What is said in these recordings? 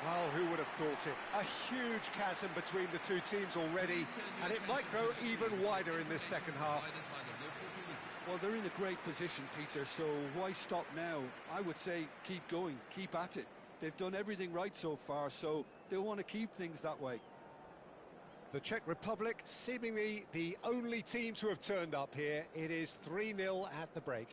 Well, who would have thought it? A huge chasm between the two teams already, and it might grow even wider in this second half. Well, they're in a great position, Peter, so why stop now? I would say keep going, keep at it. They've done everything right so far, so they'll want to keep things that way. The Czech Republic, seemingly the only team to have turned up here. It is 3-0 at the break.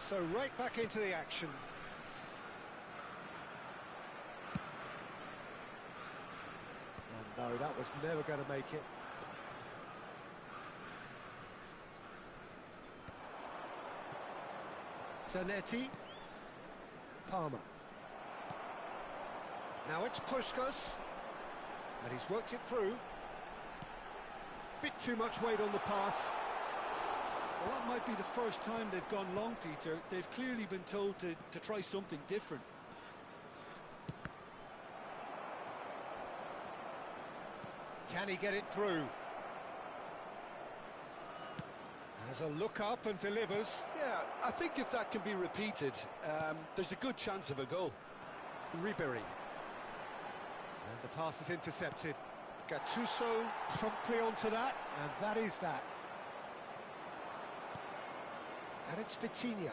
So right back into the action. Oh no, that was never going to make it. Zanetti. Palmer. Now it's Puskás. And he's worked it through. Bit too much weight on the pass. Well, that might be the first time they've gone long, Peter. They've clearly been told to try something different. Can he get it through? Has a look up and delivers. Yeah, I think if that can be repeated, there's a good chance of a goal. Ribéry. And the pass is intercepted. Gattuso promptly onto that, and that is that. And it's Vitinha.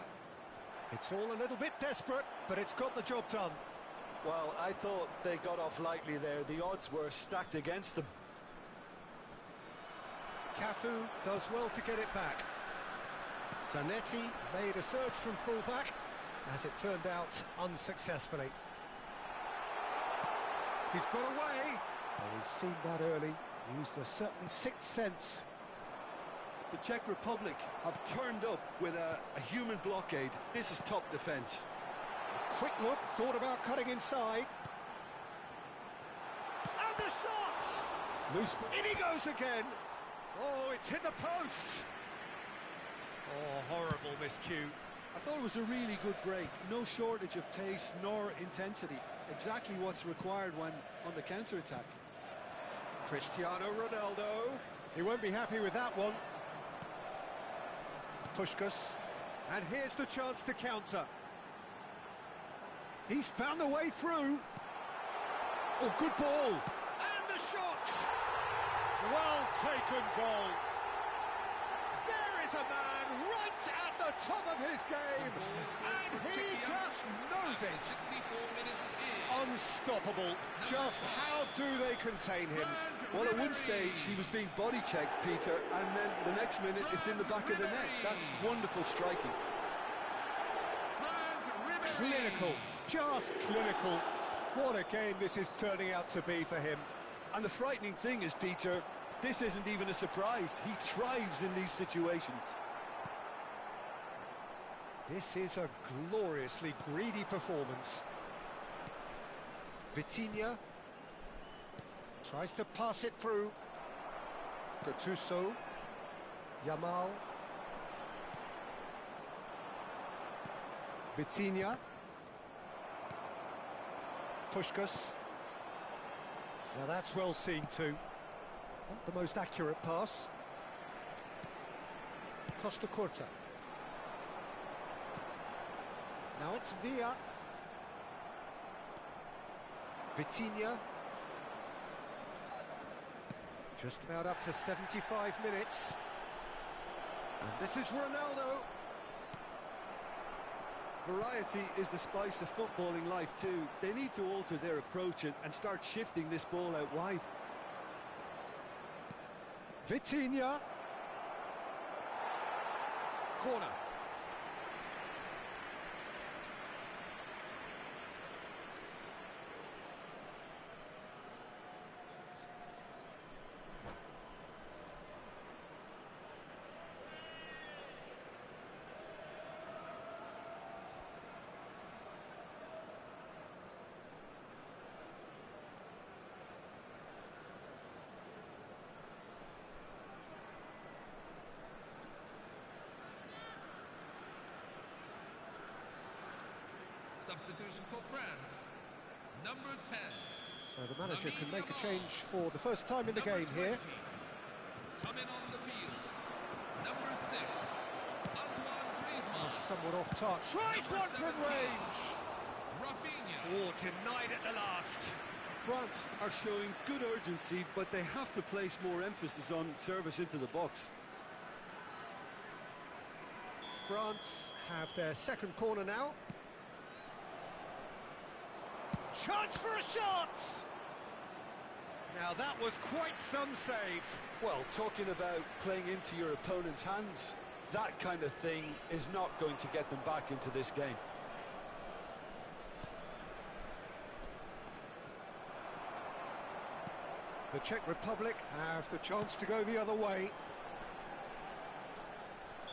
It's all a little bit desperate, but it's got the job done. Well, I thought they got off lightly there. The odds were stacked against them. Cafu does well to get it back. Zanetti made a surge from full-back, as it turned out unsuccessfully. He's got away. Oh, he's seen that early. Used a certain sixth sense. The Czech Republic have turned up with a human blockade. This is top defence. Quick look, thought about cutting inside. And the shot! Loose, in he goes again. Oh, it's hit the post. Oh, horrible miscue. I thought it was a really good break. No shortage of pace nor intensity. Exactly what's required when on the counter-attack. Cristiano Ronaldo. He won't be happy with that one. Puskás, and here's the chance to counter. He's found the way through. Oh, good ball. And the shot! Well taken goal. There is a man right at the top of his game, and he just knows it. Unstoppable. Just how do they contain him? Well, at one stage he was being body checked, Peter, and then the next minute it's in the back of the net. That's wonderful striking. Clinical, just clinical. What a game this is turning out to be for him. And the frightening thing is, Peter, this isn't even a surprise. He thrives in these situations. This is a gloriously greedy performance. Vitinha tries to pass it through. Gattuso. Yamal. Vitinha. Puskás. Now that's well seen too. Not the most accurate pass. Costa Curta. Now it's Villa. Vitinha. Just about up to 75 minutes. And this is Ronaldo. Variety is the spice of footballing life too. They need to alter their approach and start shifting this ball out wide. Vitinha. Corner. Substitution for France, number 10. So the manager can make a change for the first time in the game here. Coming on the field, number 6, Antoine Griezmann. Somewhat off touch. Tries one from range. Rafinha. Oh, denied at the last. France are showing good urgency, but they have to place more emphasis on service into the box. France have their second corner now. Chance for a shot! Now that was quite some save. Well, talking about playing into your opponent's hands, that kind of thing is not going to get them back into this game. The Czech Republic have the chance to go the other way.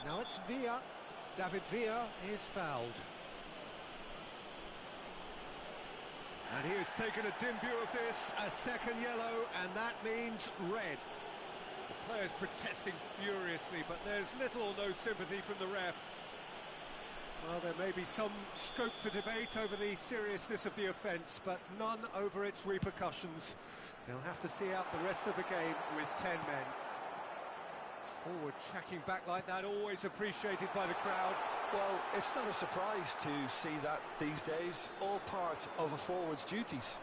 Now it's Villa. David Villa is fouled. And he has taken a dim view of this, a second yellow, and that means red. The players protesting furiously, but there's little or no sympathy from the ref. Well, there may be some scope for debate over the seriousness of the offence, but none over its repercussions. They'll have to see out the rest of the game with 10 men. Forward tracking back like that, always appreciated by the crowd. Well, it's not a surprise to see that these days, all part of a forward's duties.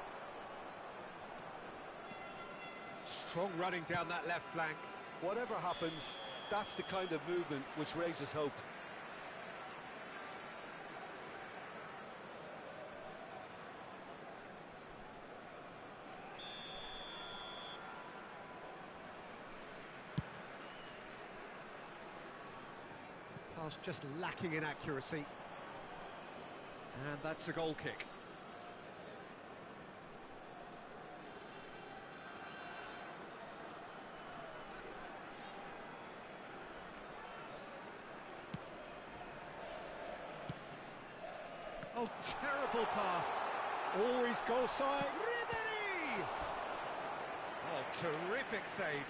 Strong running down that left flank. Whatever happens, that's the kind of movement which raises hope. Pass just lacking in accuracy. And that's a goal kick. Oh, terrible pass. Always goal side. Ribéry! Oh, terrific save.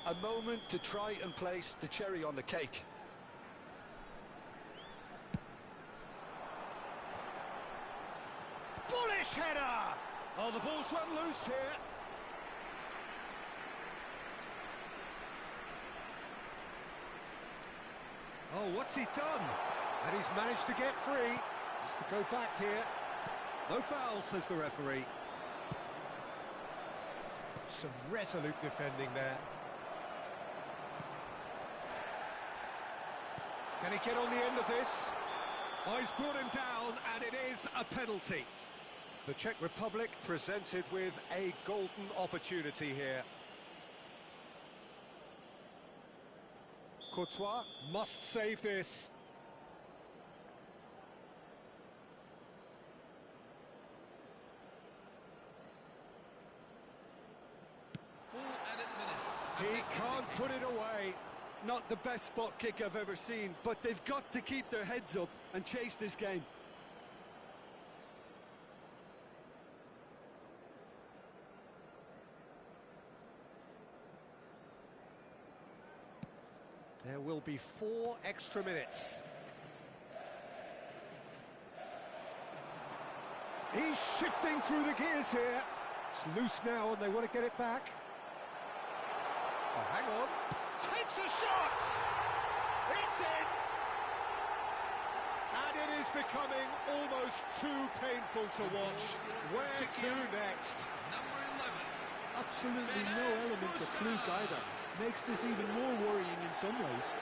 A moment to try and place the cherry on the cake. Bullish header! Oh, the ball's run loose here. Oh, what's he done? And he's managed to get free. Has to go back here. No foul, says the referee. Some resolute defending there. Can he get on the end of this? Oh, he's brought him down, and it is a penalty. The Czech Republic presented with a golden opportunity here. Courtois must save this. Full added minutes. He can't put it away. Not the best spot kick I've ever seen, but they've got to keep their heads up and chase this game. There will be 4 extra minutes. He's shifting through the gears here. It's loose now and they want to get it back. Oh, hang on. Takes a shot! It's in! And it is becoming almost too painful to watch. Where to next? Number 11. Absolutely no element of fluke either. Makes this even more worrying in some ways.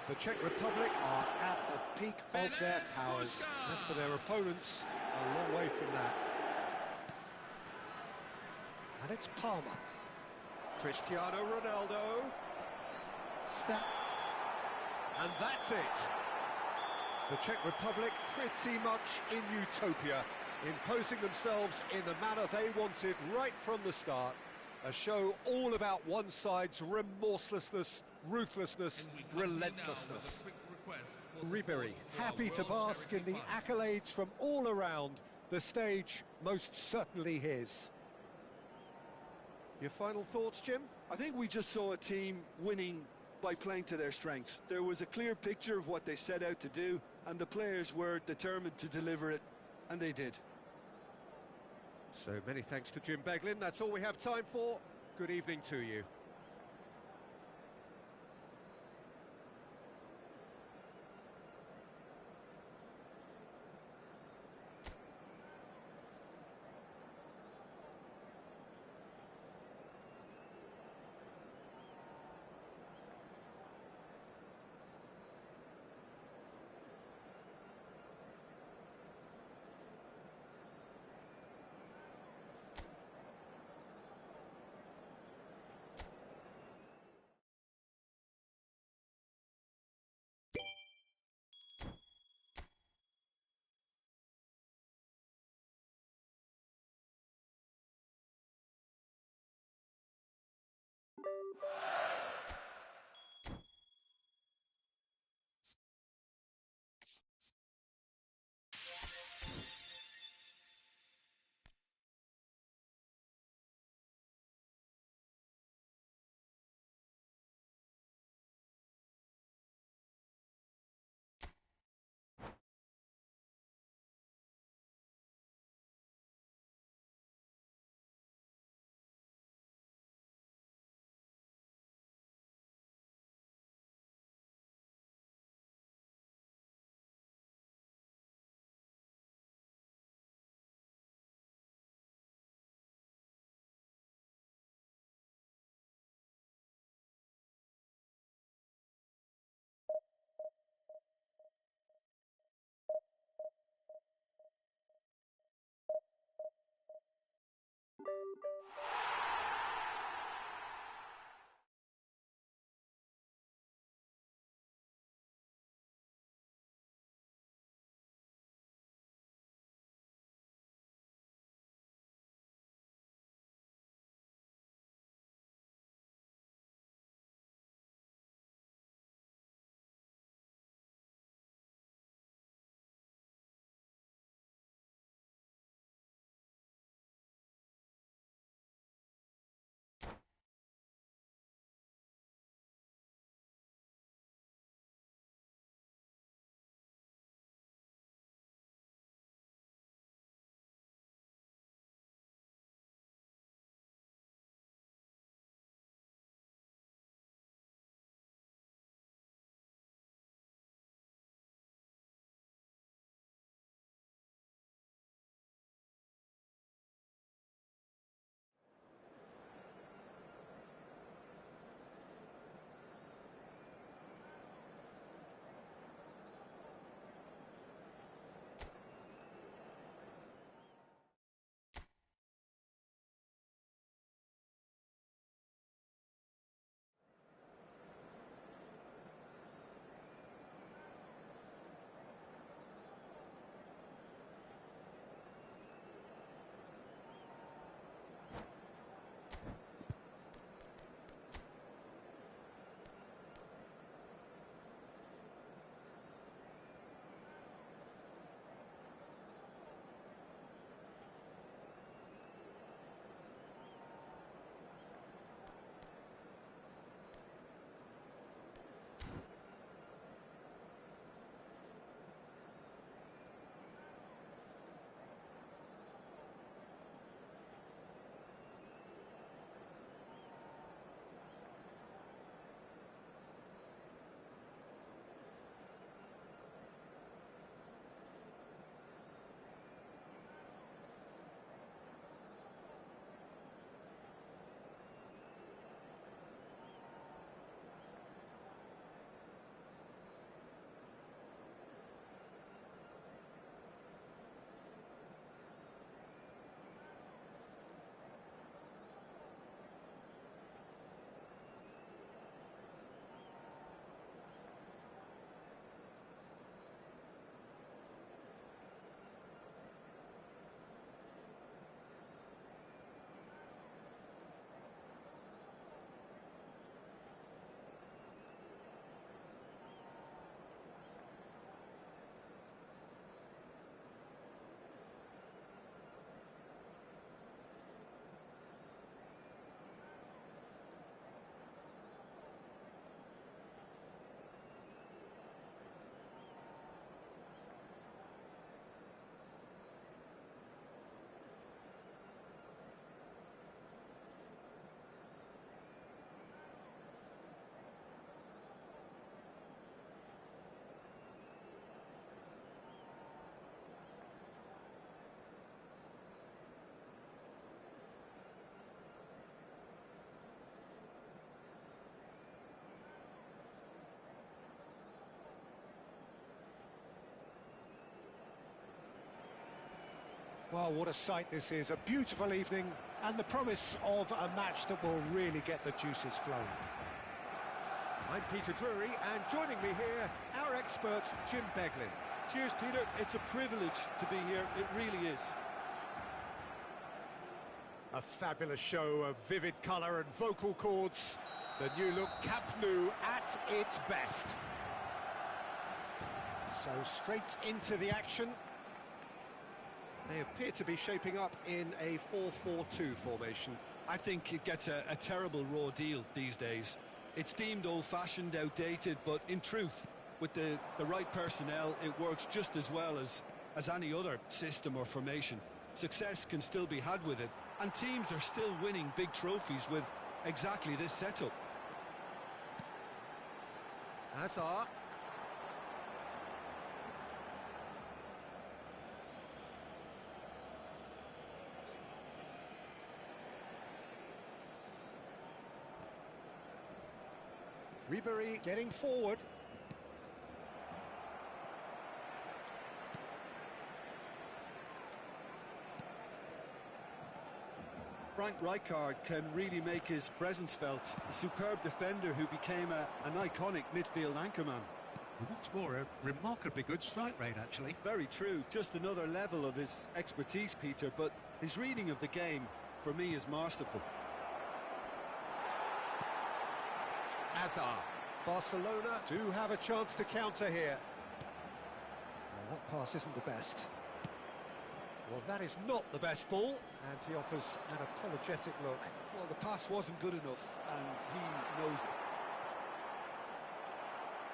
The Czech Republic are at the peak of their powers. As for their opponents, a long way from that. And it's Palmer. Cristiano Ronaldo. Step. And that's it. The Czech Republic pretty much in utopia, imposing themselves in the manner they wanted right from the start. A show all about one side's remorselessness, ruthlessness, relentlessness. Ribéry, happy to bask in the accolades from all around. The stage most certainly his. Your final thoughts, Jim? I think we just saw a team winning by playing to their strengths. There was a clear picture of what they set out to do, and the players were determined to deliver it, and they did. So many thanks to Jim Beglin. That's all we have time for. Good evening to you. Well, what a sight this is. A beautiful evening and the promise of a match that will really get the juices flowing. I'm Peter Drury, and joining me here, our expert, Jim Beglin. Cheers, Peter. It's a privilege to be here. It really is. A fabulous show of vivid colour and vocal cords. The new look Camp Nou at its best. So straight into the action. They appear to be shaping up in a 4-4-2 formation. I think it gets a terrible raw deal these days. It's deemed old-fashioned, outdated, but in truth, with the right personnel, it works just as well as any other system or formation. Success can still be had with it, and teams are still winning big trophies with exactly this setup. Hazard. Ribery getting forward. Frank Rijkaard can really make his presence felt. A superb defender who became an iconic midfield anchorman. And what's more, a remarkably good strike rate, actually. Very true. Just another level of his expertise, Peter, but his reading of the game, for me, is masterful. Hazard. Barcelona do have a chance to counter here. Well, that pass isn't the best. Well, that is not the best ball, and he offers an apologetic look. Well, the pass wasn't good enough, and he knows it.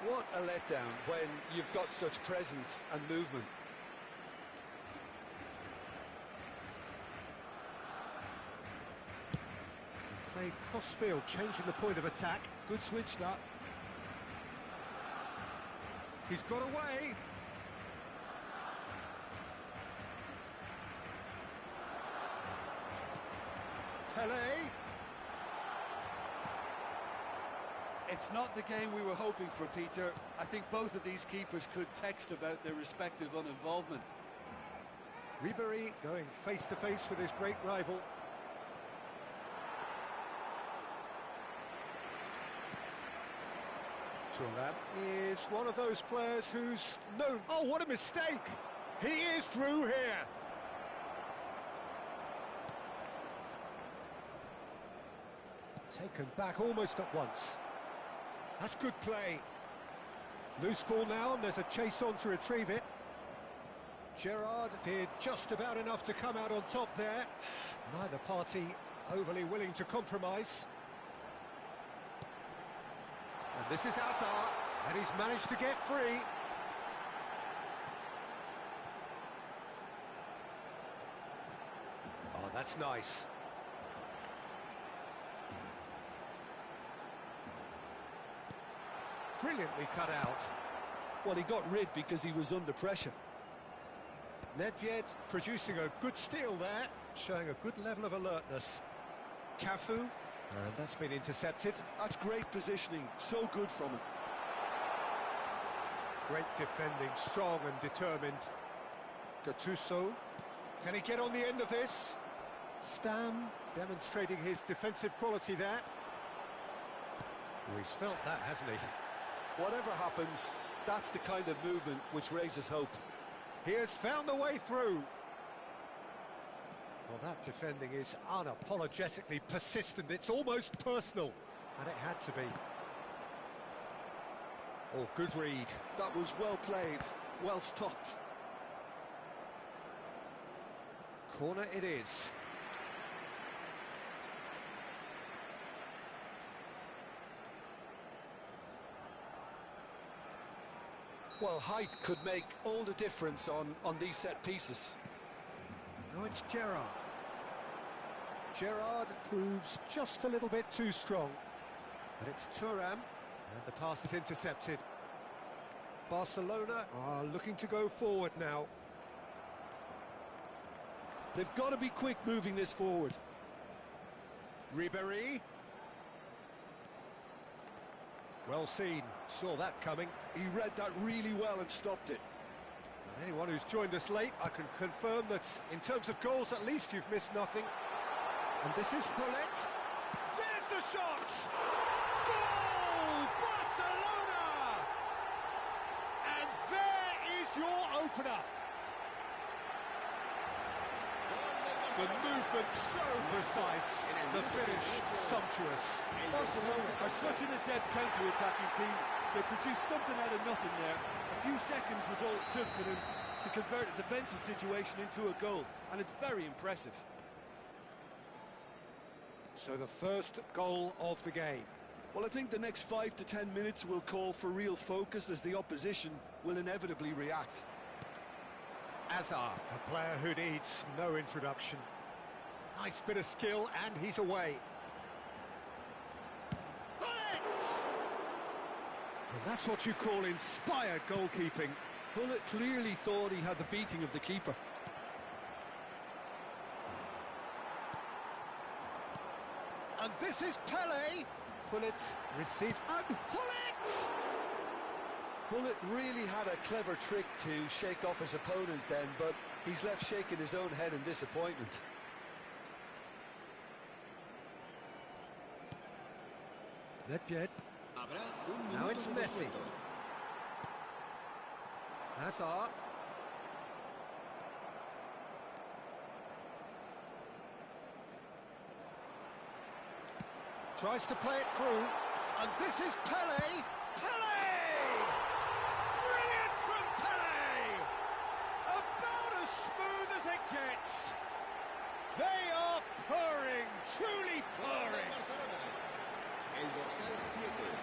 What a letdown when you've got such presence and movement. Played cross-field, changing the point of attack. Good switch, that. He's got away. Pele. It's not the game we were hoping for, Peter. I think both of these keepers could text about their respective uninvolvement. Ribery going face-to-face with his great rival. Thuram is one of those players who's known... Oh, what a mistake! He is through here! Taken back almost at once. That's good play. Loose ball now, and there's a chase on to retrieve it. Gerrard did just about enough to come out on top there. Neither party overly willing to compromise. And this is Hazard, and he's managed to get free. Oh, that's nice. Brilliantly cut out. Well, he got rid because he was under pressure. Nedved producing a good steal there, showing a good level of alertness. Cafu, and that's been intercepted. That's great positioning, so good from him. Great defending, strong and determined. Gattuso, can he get on the end of this? Stam demonstrating his defensive quality there. Oh, he's felt that, hasn't he? Whatever happens, that's the kind of movement which raises hope. He has found the way through. Well, that defending is unapologetically persistent. It's almost personal, and it had to be. Oh, good read. That was well played, well stopped. Corner it is. Well, height could make all the difference on these set pieces. Now it's Gerrard. Gerrard proves just a little bit too strong. But it's Thuram, and the pass is intercepted. Barcelona are looking to go forward now. They've got to be quick moving this forward. Ribery. Well seen, saw that coming. He read that really well and stopped it. Anyone who's joined us late, I can confirm that in terms of goals, at least you've missed nothing. And this is Hullet. There's the shot! Goal! Barcelona! And there is your opener. The movement so precise, the finish sumptuous. Barcelona are such an adept counter-attacking team. They produced something out of nothing there. A few seconds was all it took for them to convert a defensive situation into a goal, and it's very impressive. So the first goal of the game. Well, I think the next 5 to 10 minutes will call for real focus as the opposition will inevitably react. Hazard, a player who needs no introduction. Nice bit of skill, and he's away. And that's what you call inspired goalkeeping. Hullet clearly thought he had the beating of the keeper. And this is Pele. Hullet received, and Hullet! Hullet really had a clever trick to shake off his opponent then, but he's left shaking his own head in disappointment. Nedved. Now it's Messi. Hazard. Tries to play it through, and this is Pele. Pele! Brilliant from Pele! About as smooth as it gets. They are purring, truly purring.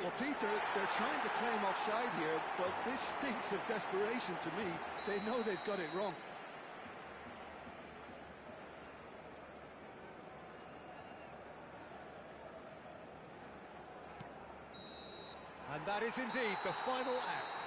Well, Peter, they're trying to claim offside here, but this stinks of desperation to me. They know they've got it wrong. And that is indeed the final act.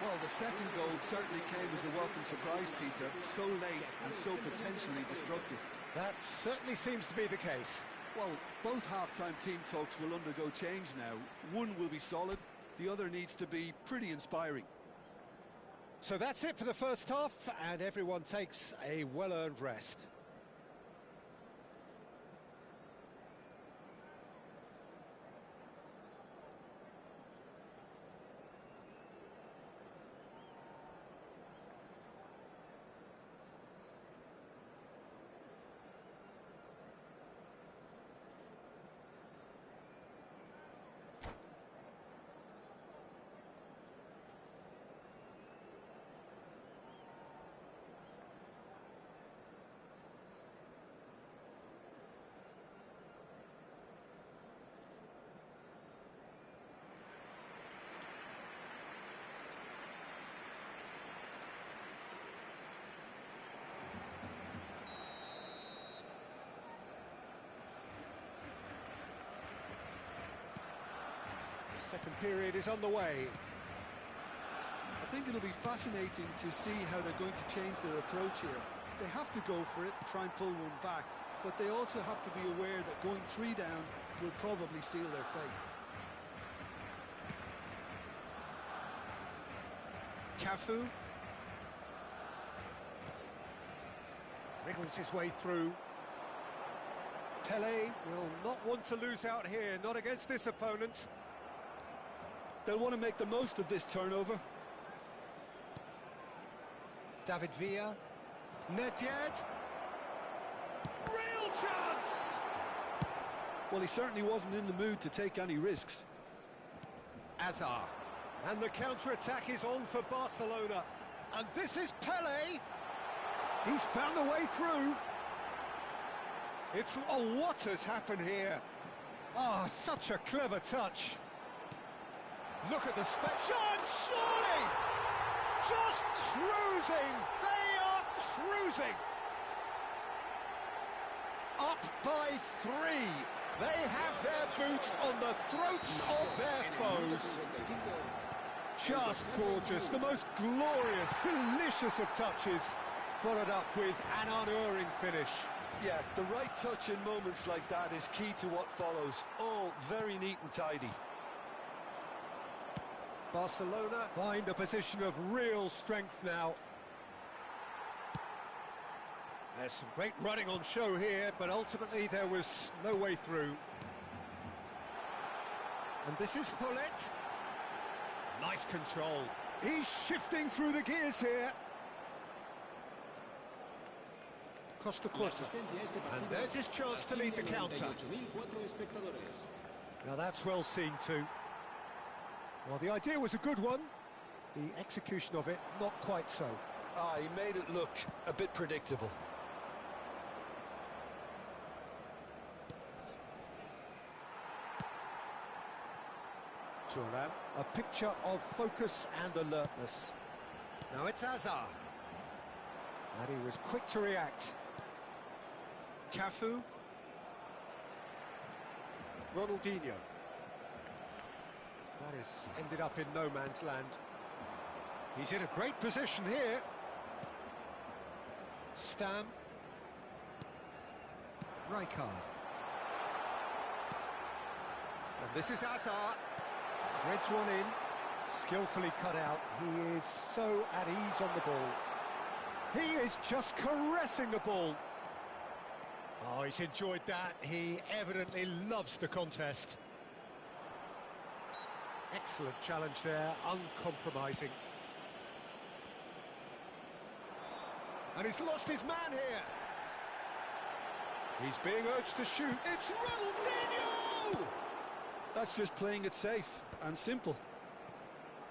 Well, the second goal certainly came as a welcome surprise, Peter. So late and so potentially destructive. That certainly seems to be the case. Well, both half-time team talks will undergo change now. One will be solid, the other needs to be pretty inspiring. So that's it for the first half, and everyone takes a well-earned rest. Second period is on the way. I think it'll be fascinating to see how they're going to change their approach here. They have to go for it, try and pull one back, but they also have to be aware that going 3 down will probably seal their fate. Cafu wriggles his way through. Pele will not want to lose out here, not against this opponent. They'll want to make the most of this turnover. David Villa. Nedved. Real chance! Well, he certainly wasn't in the mood to take any risks. Hazard. And the counter-attack is on for Barcelona. And this is Pele. He's found a way through. It's... Oh, what has happened here? Ah, such a clever touch. Look at the chance, surely! Just cruising! They are cruising! Up by 3. They have their boots on the throats of their foes. Just gorgeous, the most glorious, delicious of touches, followed up with an unerring finish. Yeah, the right touch in moments like that is key to what follows. All very neat and tidy. Barcelona find a position of real strength now. There's some great running on show here, but ultimately there was no way through. And this is Hullet. Nice control. He's shifting through the gears here. Costa Curta. And there's his chance to lead the counter. Now that's well seen too. Well, the idea was a good one. The execution of it, not quite so. Ah, he made it look a bit predictable. Thuram, a picture of focus and alertness. Now it's Hazard. And he was quick to react. Cafu. Ronaldinho. That is ended up in no man's land. He's in a great position here. Stam. Rijkaard. And this is Hazard. Threads one in. Skillfully cut out. He is so at ease on the ball. He is just caressing the ball. Oh, he's enjoyed that. He evidently loves the contest. Excellent challenge there, uncompromising. And he's lost his man here. He's being urged to shoot. It's Ronaldinho! That's just playing it safe and simple.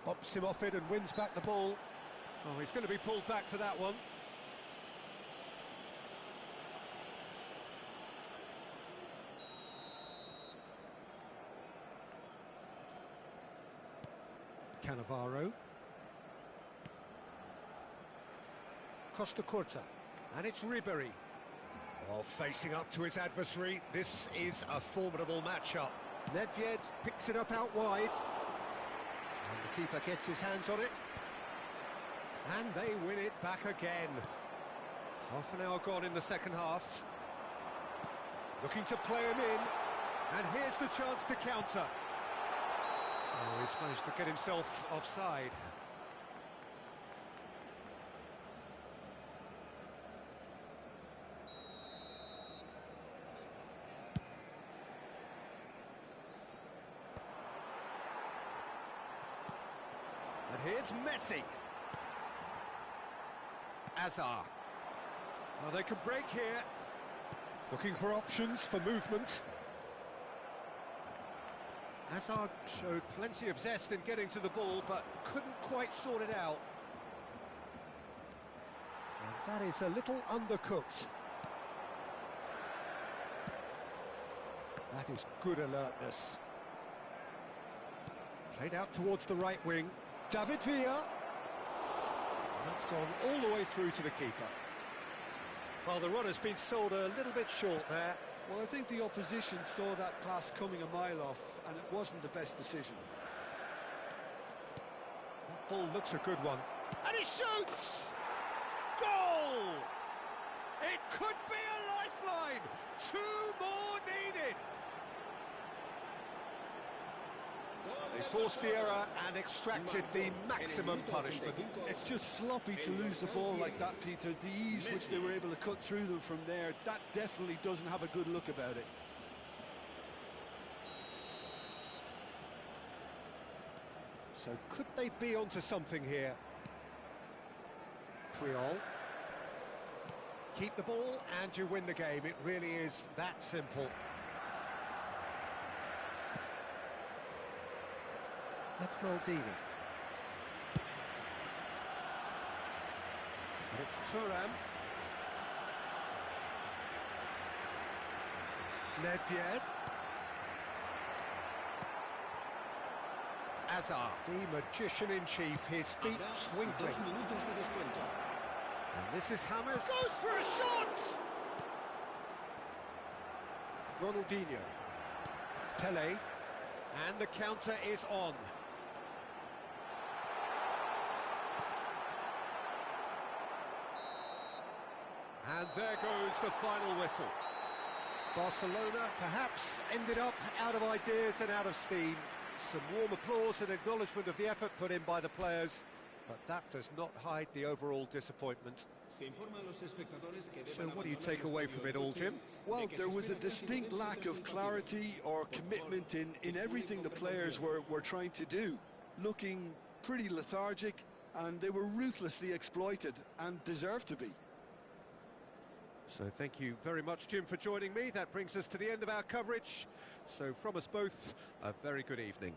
Bops him off it and wins back the ball. Oh, he's going to be pulled back for that one. Cannavaro. Costa Curta. And it's Ribery. Oh, facing up to his adversary. This is a formidable matchup. Nedved picks it up out wide. And the keeper gets his hands on it. And they win it back again. Half an hour gone in the second half. Looking to play him in. And here's the chance to counter. Oh, he's managed to get himself offside. And here's Messi. Hazard. Well, they could break here. Looking for options for movement. Hazard showed plenty of zest in getting to the ball, but couldn't quite sort it out. And that is a little undercooked. That is good alertness. Played out towards the right wing. David Villa. That's gone all the way through to the keeper. Well, the run has been sold a little bit short there. Well, I think the opposition saw that pass coming a mile off, and it wasn't the best decision. That ball looks a good one. And he shoots! Goal! It could be a lifeline! 2 more needed! They forced the error and extracted the maximum punishment. It's just sloppy to lose the ball like that, Peter. The ease which they were able to cut through them from there, that definitely doesn't have a good look about it. So could they be onto something here? Creole. Keep the ball and you win the game. It really is that simple. That's Maldini. And it's Thuram. Nedved. Hazard, the magician-in-chief, his feet twinkling. And this is Hammers. Goes for a shot! Ronaldinho. Pele. And the counter is on. And there goes the final whistle. Barcelona perhaps ended up out of ideas and out of steam. some warm applause and acknowledgement of the effort put in by the players, but that does not hide the overall disappointment. So what do you take away from it all, Jim? Well, there was a distinct lack of clarity or commitment in everything the players were trying to do. Looking pretty lethargic, and they were ruthlessly exploited and deserved to be. So thank you very much, Jim, for joining me. That brings us to the end of our coverage. So from us both, a very good evening.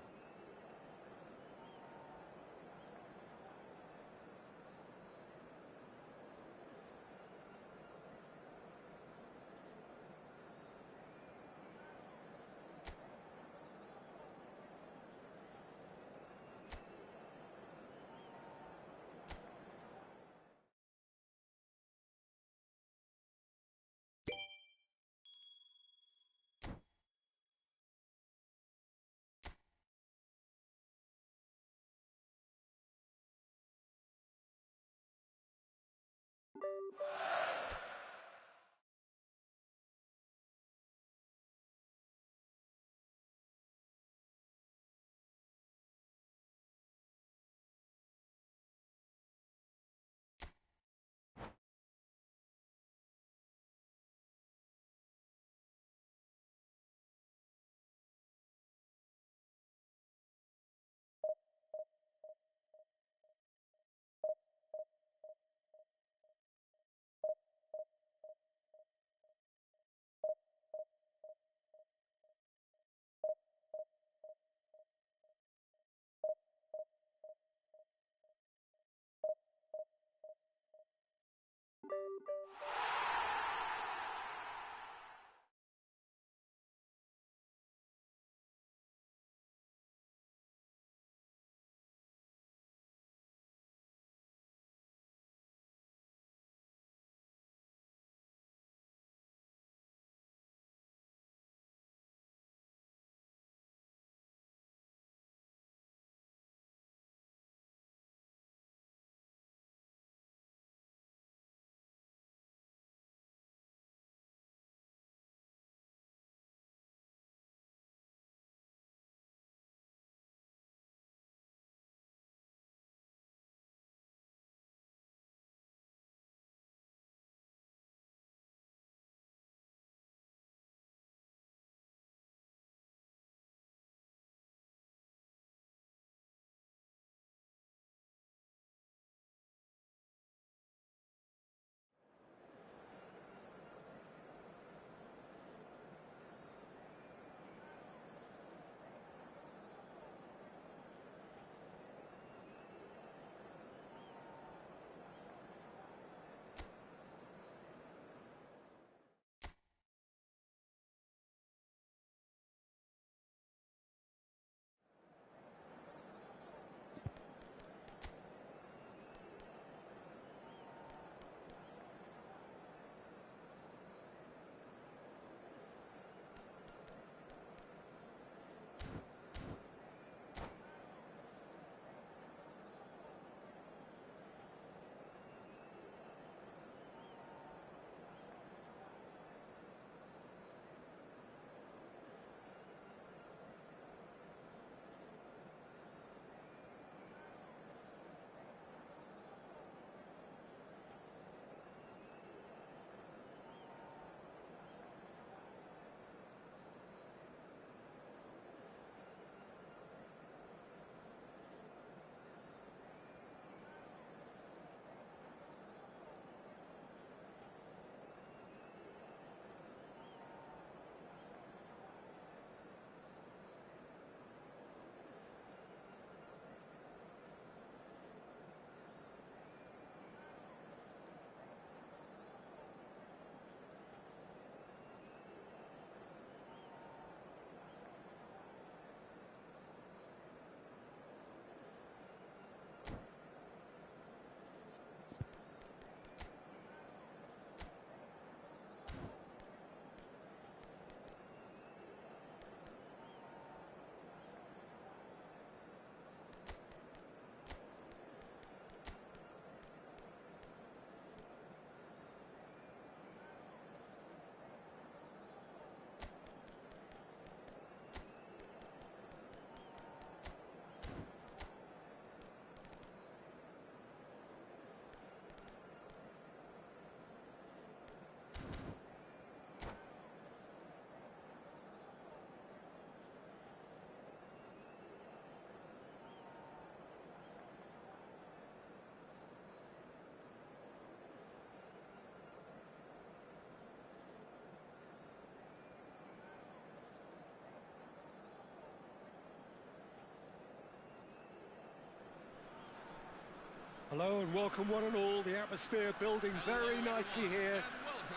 Hello and welcome one and all. The atmosphere building very nicely here.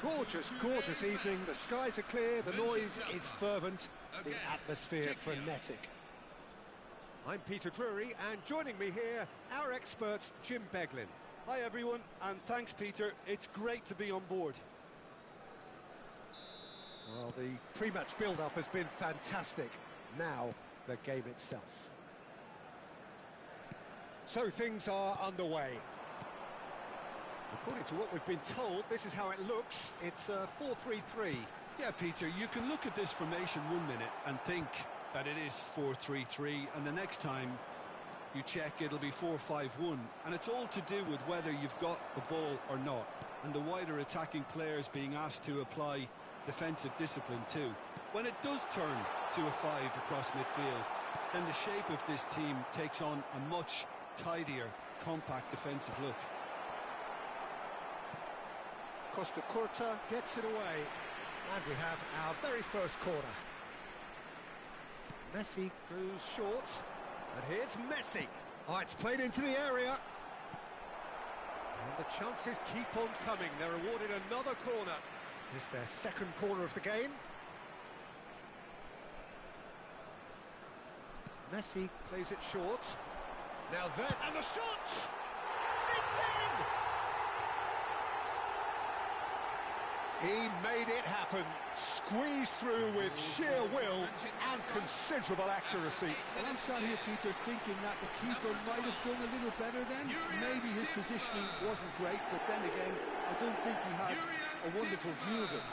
Gorgeous, gorgeous evening. The skies are clear, the noise is fervent, the atmosphere frenetic. I'm Peter Drury, and joining me here, our expert Jim Beglin. Hi everyone, and thanks Peter. It's great to be on board. Well, the pre-match build-up has been fantastic. Now, the game itself. So things are underway. According to what we've been told, this is how it looks. It's 4-3-3. Yeah, Peter, you can look at this formation 1 minute and think that it is 4-3-3, and the next time you check, it'll be 4-5-1, and it's all to do with whether you've got the ball or not, and the wider attacking players being asked to apply defensive discipline too. When it does turn to a 5 across midfield, then the shape of this team takes on a much tidier, compact defensive look. Costa Curta gets it away, and we have our very first corner. Messi goes short, and here's Messi. Oh, it's played into the area. And the chances keep on coming. They're awarded another corner. It's their second corner of the game. Messi plays it short. Now there, and the shot! It's in! He made it happen. Squeezed through with sheer will and considerable accuracy. Well, I'm sat here, Peter, thinking that the keeper might have done a little better then. Maybe his positioning wasn't great, but then again, I don't think he had a wonderful view of it.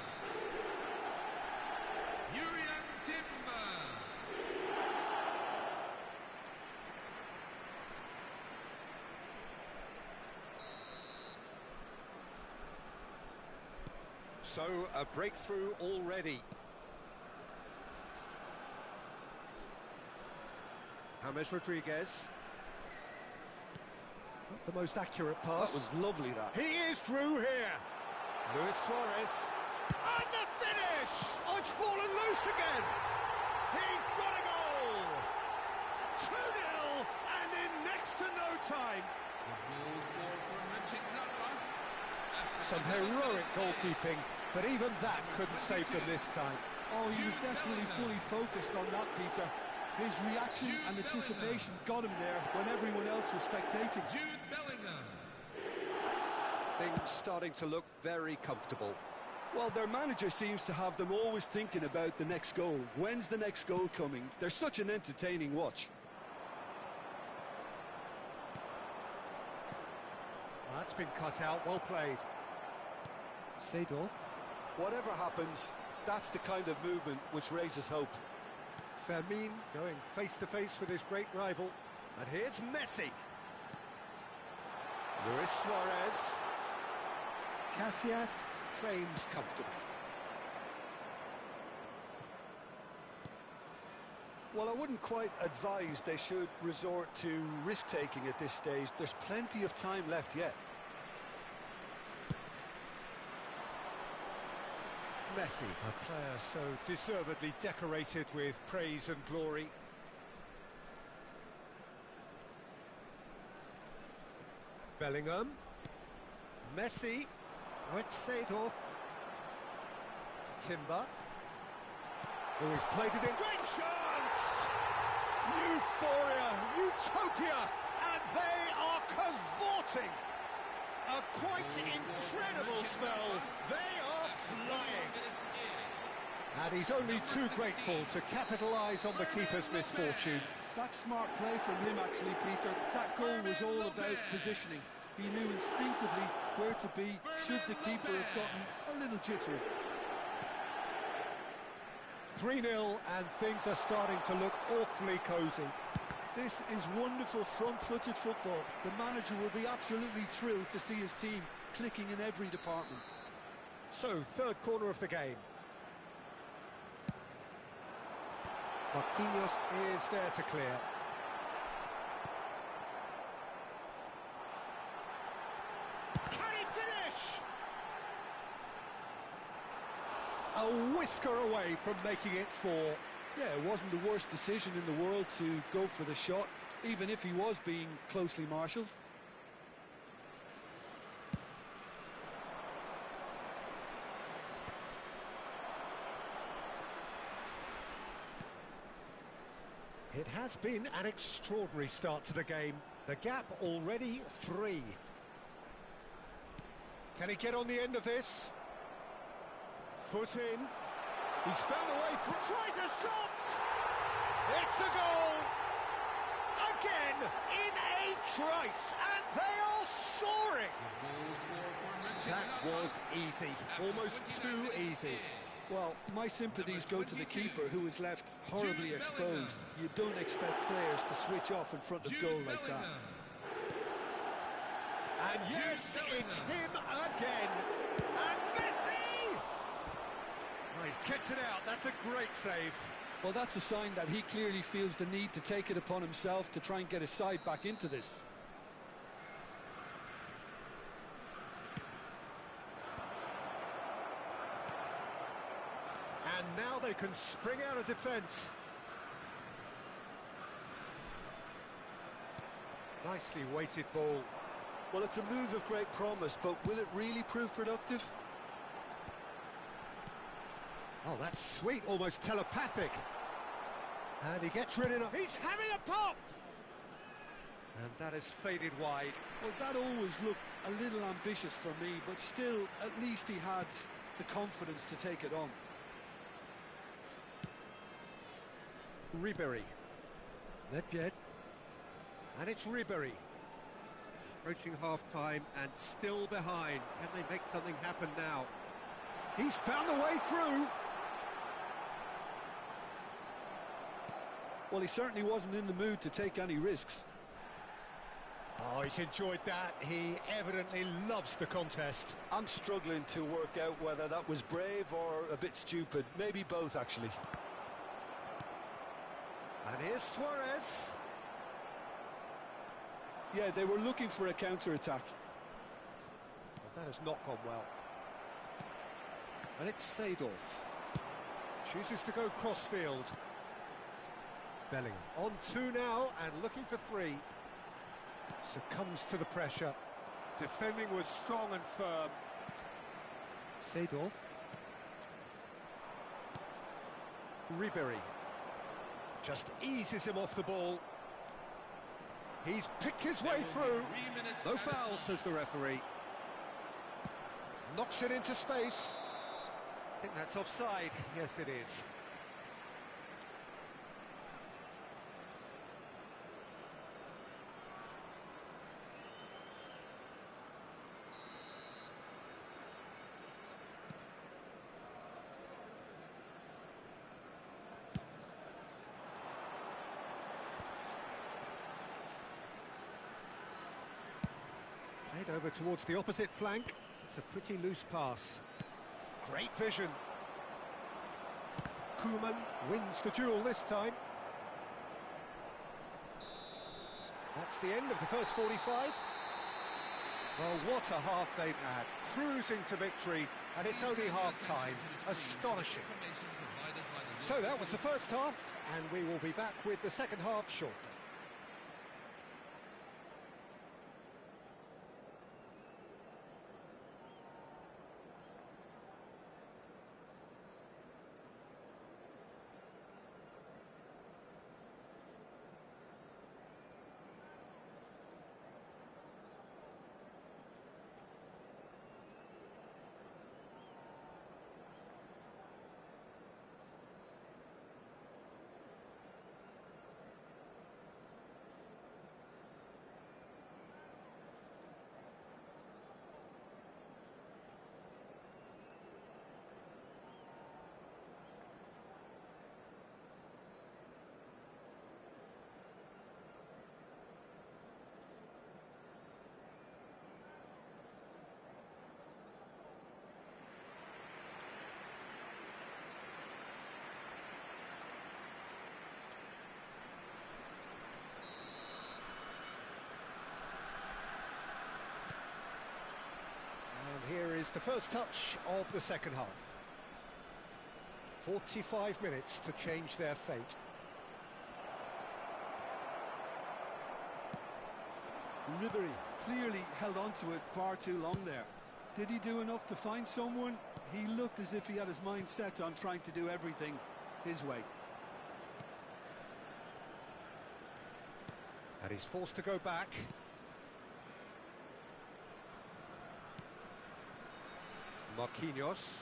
So, a breakthrough already. James Rodriguez. Not the most accurate pass. That was lovely, that. He is through here. Luis Suarez. And the finish! Oh, it's fallen loose again. He's got a goal. 2-0 and in next to no time. Some heroic goalkeeping, but even that couldn't save them this time. Oh, he was definitely fully focused on that, Peter. His reaction and anticipation got him there when everyone else was spectating. Things starting to look very comfortable. Well, their manager seems to have them always thinking about the next goal. When's the next goal coming? They're such an entertaining watch. That's been cut out, well played. Seedorf. Whatever happens, that's the kind of movement which raises hope. Fermin going face-to-face with his great rival. And here's Messi. Luis Suarez. Casillas claims comfortable. Well, I wouldn't quite advise they should resort to risk-taking at this stage. There's plenty of time left yet. Messi, a player so deservedly decorated with praise and glory. Bellingham. Messi. Oh, it's Seedorf. Timber. Oh, he's played it in. Great chance! Euphoria, utopia, and they are cavorting. A quite incredible spell. They are flying. And he's only too grateful to capitalise on the keeper's misfortune. That's smart play from him, actually, Peter. That goal was all about positioning. He knew instinctively where to be should the keeper have gotten a little jittery. 3-0 and things are starting to look awfully cosy. This is wonderful front-footed football. The manager will be absolutely thrilled to see his team clicking in every department. So, third corner of the game. Marquinhos is there to clear. Can he finish? A whisker away from making it 4. Yeah, it wasn't the worst decision in the world to go for the shot, even if he was being closely marshalled. It has been an extraordinary start to the game. The gap already 3. Can he get on the end of this? Foot in. He's found a way for... Tries a shot! It's a goal! Again, in a trice, and they are soaring! That was easy, almost too easy. Well, my sympathies go to the keeper, who was left horribly exposed. You don't expect players to switch off in front of goal like that. And yes, it's him again. And Messi! Oh, he's kept it out. That's a great save. Well, that's a sign that he clearly feels the need to take it upon himself to try and get his side back into this. And now they can spring out of defence. Nicely weighted ball. Well, it's a move of great promise, but will it really prove productive? Oh, that's sweet, almost telepathic. And he gets rid of it. He's having a pop! And that is faded wide. Well, that always looked a little ambitious for me, but still, at least he had the confidence to take it on. Ribery. Not yet. And it's Ribery. Approaching half-time and still behind. Can they make something happen now? He's found a way through. Well, he certainly wasn't in the mood to take any risks. Oh, he's enjoyed that. He evidently loves the contest. I'm struggling to work out whether that was brave or a bit stupid. Maybe both, actually. And here's Suarez. Yeah, they were looking for a counter-attack. Well, that has not gone well. And it's Seedorf. Chooses to go cross-field. Bellingham on 2 now and looking for 3. Succumbs to the pressure. Defending was strong and firm. Seedorf. Ribery. Just eases him off the ball. He's picked his way through. No foul, says the referee. Knocks it into space. I think that's offside. Yes, it is. Played over towards the opposite flank. It's a pretty loose pass. Great vision. Koeman wins the duel this time. That's the end of the first 45. Well, what a half they've had. Cruising to victory, and it's only half-time. Astonishing. So that was the first half, and we will be back with the second half shortly. Here is the first touch of the second half. 45 minutes to change their fate. Ribery clearly held on to it far too long there. Did he do enough to find someone? He looked as if he had his mind set on trying to do everything his way. And he's forced to go back. Marquinhos.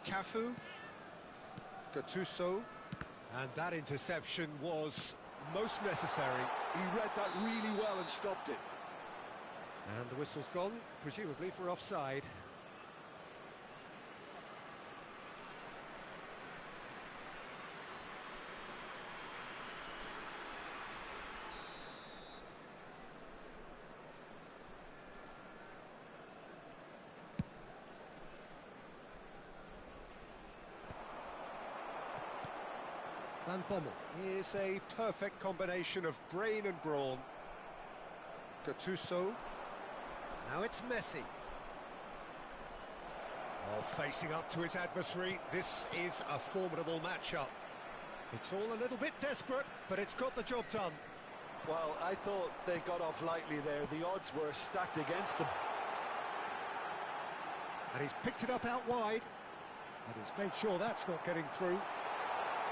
Cafu. Gattuso. And that interception was most necessary. He read that really well and stopped it. And the whistle's gone, presumably for offside. Van Bommel is a perfect combination of brain and brawn. Gattuso. Now it's Messi. Oh, facing up to his adversary, this is a formidable matchup. It's all a little bit desperate, but it's got the job done. Well, I thought they got off lightly there. The odds were stacked against them. And he's picked it up out wide. And he's made sure that's not getting through.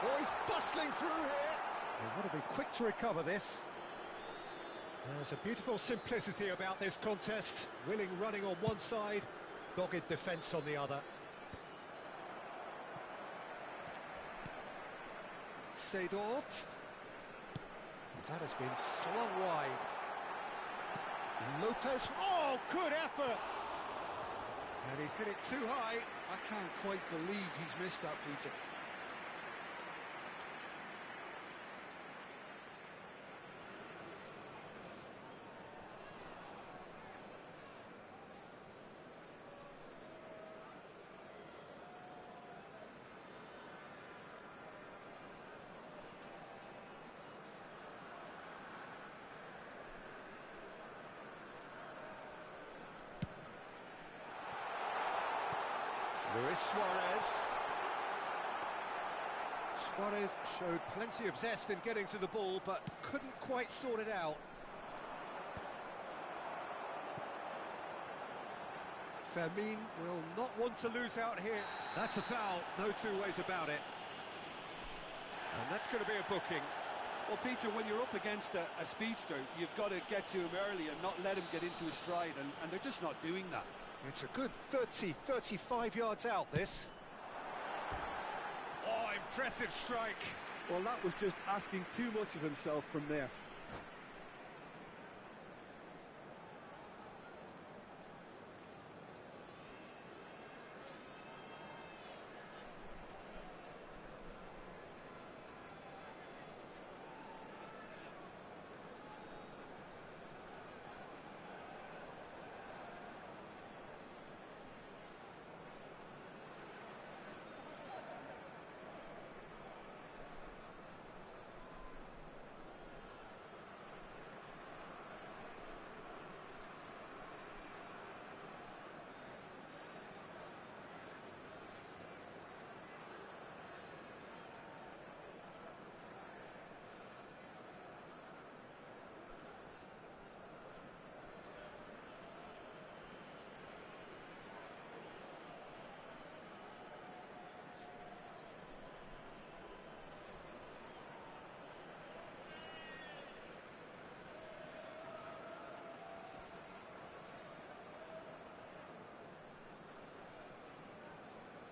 Oh, he's bustling through here. They want to be quick to recover this. There's a beautiful simplicity about this contest. Willing running on one side, dogged defence on the other. Seedorf. That has been slung wide. Lopez. Oh, good effort! And he's hit it too high. I can't quite believe he's missed that, Peter. Luis Suarez. Suarez showed plenty of zest in getting to the ball, but couldn't quite sort it out. Fermin will not want to lose out here. That's a foul, no two ways about it. And that's going to be a booking. Well, Peter, when you're up against a speedster, you've got to get to him early and not let him get into his stride, and they're just not doing that. It's a good 30, 35 yards out, this. Oh, impressive strike. Well, that was just asking too much of himself from there.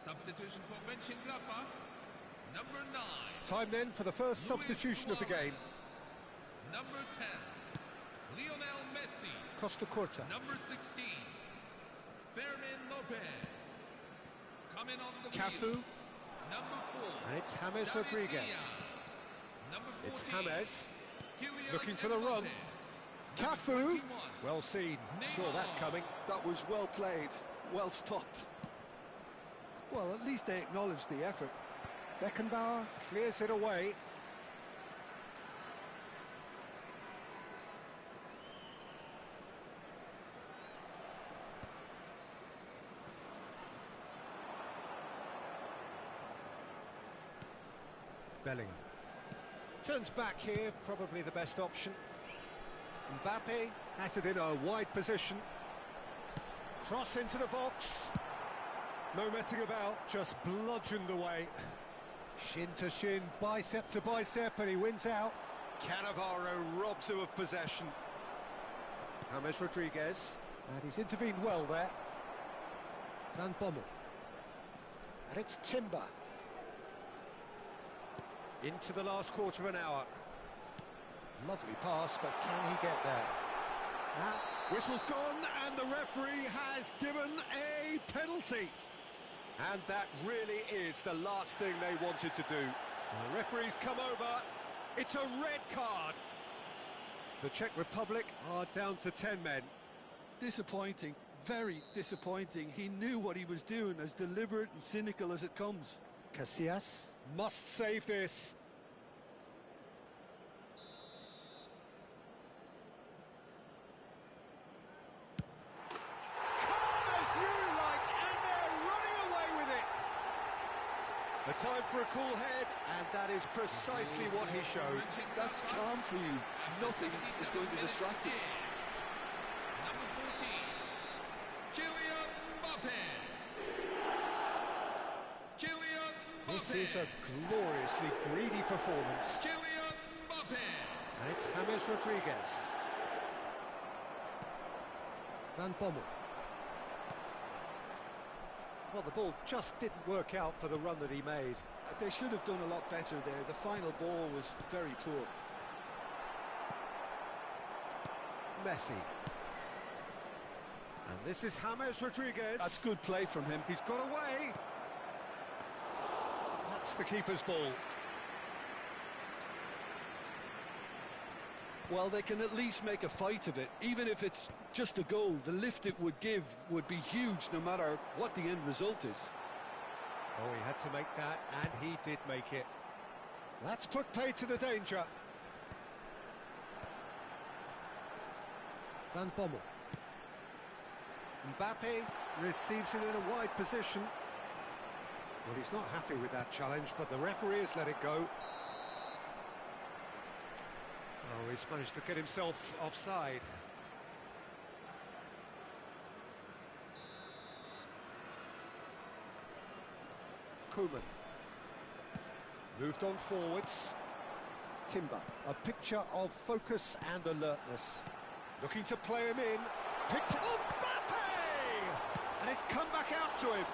Substitution for Mönchengladbach, number 9. Time then for the first substitution of the game. Number 10, Lionel Messi. Costa Curta. Number 16, Fermin Lopez. Coming on the Cafu. field. Number 4, And it's James David Rodriguez. Villa. Number 14, It's James. Kylian Looking for the run. Mbappe. Number Cafu. 21, Well seen. Saw that coming. That was well played, well stopped. Well, at least they acknowledged the effort. Beckenbauer clears it away. Bellingham. Turns back here, probably the best option. Mbappe has it in a wide position. Cross into the box. No messing about, just bludgeoned away. Shin to shin, bicep to bicep, and he wins out. Cannavaro robs him of possession. James Rodriguez, and he's intervened well there. Van Bommel. And it's Timber. Into the last quarter of an hour. Lovely pass, but can he get there? Whistle's gone, and the referee has given a penalty. And that really is the last thing they wanted to do. The referee's come over. It's a red card. The Czech Republic are down to 10 men. Disappointing, very disappointing. He knew what he was doing, as deliberate and cynical as it comes. Casillas must save this. A time for a cool head, and that is precisely what he showed. That's calm for you. Nothing is going to distract you. Number 14, Kylian Mbappe. Kylian Mbappe. This is a gloriously greedy performance. Kylian Mbappe. And it's James Rodriguez. Van Bommel. Well, the ball just didn't work out for the run that he made. They should have done a lot better there. The final ball was very poor. Messi. And this is James Rodriguez. That's good play from him. He's got away. That's the keeper's ball. Well, they can at least make a fight of it. Even if it's just a goal, the lift it would give would be huge no matter what the end result is. Oh, he had to make that, and he did make it. That's put pay to the danger. Van Bommel. Mbappe receives it in a wide position. Well, he's not happy with that challenge, but the referee has let it go. Oh, he's managed to get himself offside. Koeman. Moved on forwards. Timber. A picture of focus and alertness. Looking to play him in. Picked up. Mbappe! And it's come back out to him.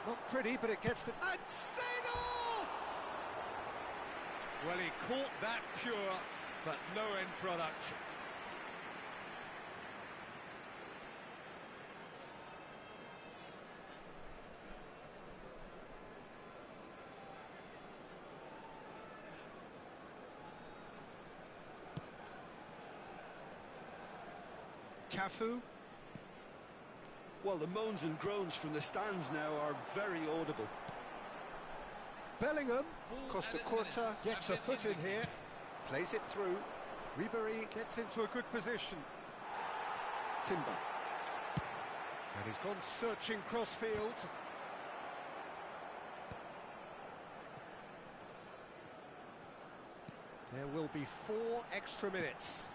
Not pretty, but it gets the... And Seedorf! Well, he caught that pure, but no end product. Cafu. Well, the moans and groans from the stands now are very audible. Bellingham. Costa Curta gets a foot in here. Plays it through. Ribéry gets into a good position. Timber. And he's gone searching crossfield. There will be 4 extra minutes.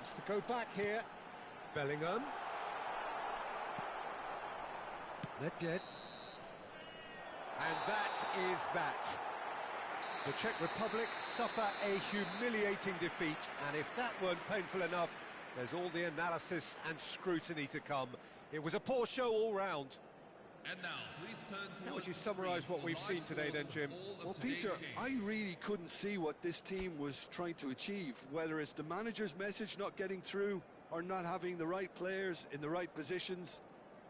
Has to go back here. Bellingham. Nedved. And that is that. The Czech Republic suffer a humiliating defeat, and if that weren't painful enough, there's all the analysis and scrutiny to come. It was a poor show all round. And now, please turn How would towards you the summarise screen what for we've live seen today then, scores Jim? of all of Well, today's Peter, games. I really couldn't see what this team was trying to achieve, whether it's the manager's message not getting through or not having the right players in the right positions.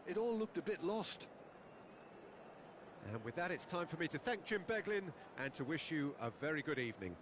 It all looked a bit lost. And with that, it's time for me to thank Jim Beglin and to wish you a very good evening.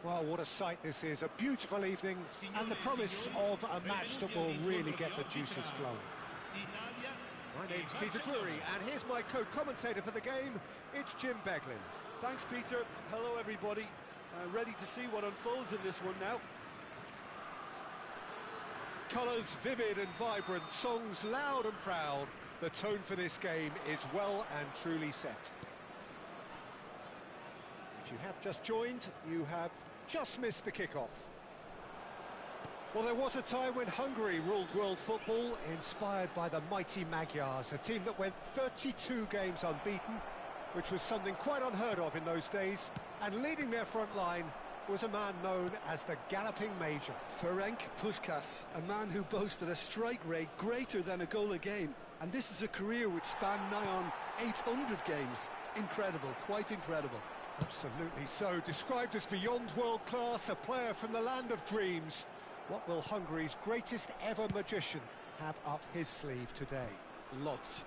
Well, what a sight this is. A beautiful evening and the promise of a match that will really get the juices flowing. My name's Peter Drury, and here's my co-commentator for the game. It's Jim Beglin. Thanks, Peter. Hello, everybody. Ready to see what unfolds in this one now. Colours vivid and vibrant, songs loud and proud. The tone for this game is well and truly set. If you have just joined, you have just missed the kickoff. Well, there was a time when Hungary ruled world football, inspired by the mighty Magyars, a team that went 32 games unbeaten, which was something quite unheard of in those days, and leading their front line was a man known as the Galloping Major. Ferenc Puskás, a man who boasted a strike rate greater than a goal a game, and this is a career which spanned nigh on 800 games. Incredible, quite incredible. Absolutely so. Described as beyond world class, a player from the land of dreams. What will Hungary's greatest ever magician have up his sleeve today? Lots.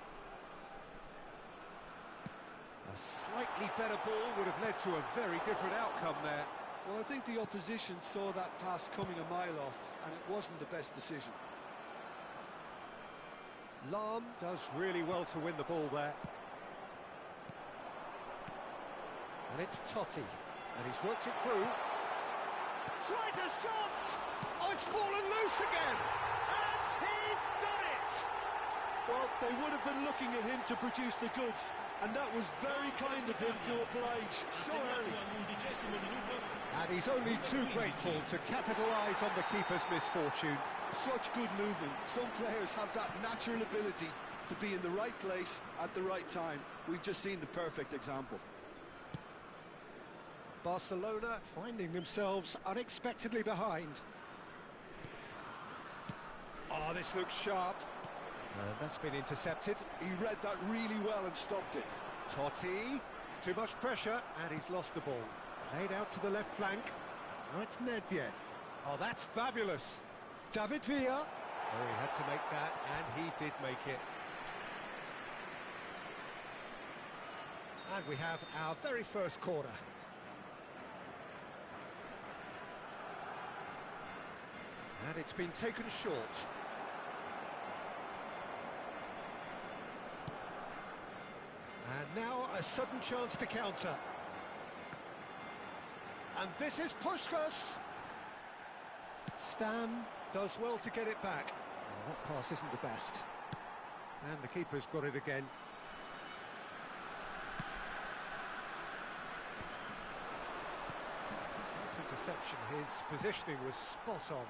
A slightly better ball would have led to a very different outcome there. Well, I think the opposition saw that pass coming a mile off, and it wasn't the best decision. Lahm does really well to win the ball there. And it's Totti, and he's worked it through. Tries a shot! Oh, it's fallen loose again! And he's done it! Well, they would have been looking at him to produce the goods, and that was very kind of him to oblige so early. And he's only too grateful to capitalise on the keeper's misfortune. Such good movement. Some players have that natural ability to be in the right place at the right time. We've just seen the perfect example. Barcelona finding themselves unexpectedly behind. Oh, this looks sharp. That's been intercepted. He read that really well and stopped it. Totti, too much pressure, and he's lost the ball. Played out to the left flank. Now it's Nedved. Oh, that's fabulous. David Villa. Oh, he had to make that, and he did make it. And we have our very first corner. And it's been taken short. And now a sudden chance to counter. And this is Puskás. Stam does well to get it back. Oh, that pass isn't the best. And the keeper's got it again. This interception, his positioning was spot on.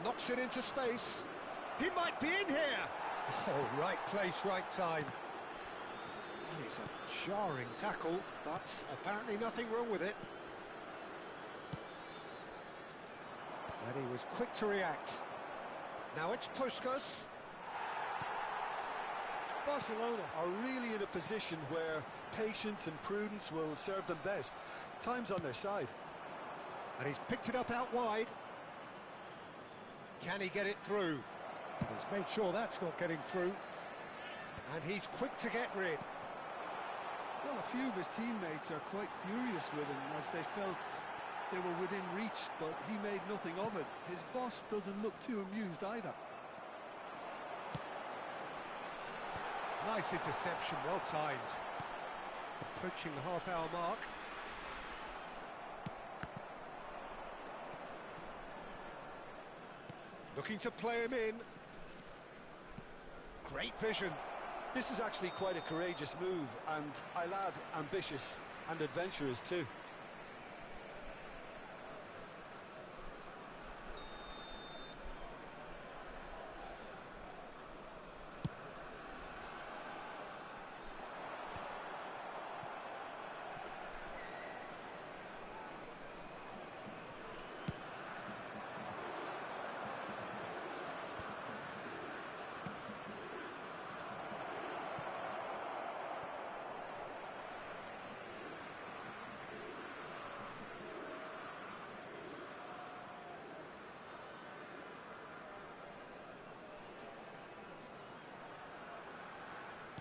Knocks it into space. He might be in here. Oh, right place, right time. That is a jarring tackle, but apparently nothing wrong with it. And he was quick to react. Now it's Puskás. Barcelona are really in a position where patience and prudence will serve them best. Time's on their side. And he's picked it up out wide. Can he get it through? He's made sure that's not getting through. And he's quick to get rid. Well, a few of his teammates are quite furious with him as they felt they were within reach, but he made nothing of it. His boss doesn't look too amused either. Nice interception, well timed. Approaching the half-hour mark. Looking to play him in. Great vision. This is actually quite a courageous move, and I'll add ambitious and adventurous too.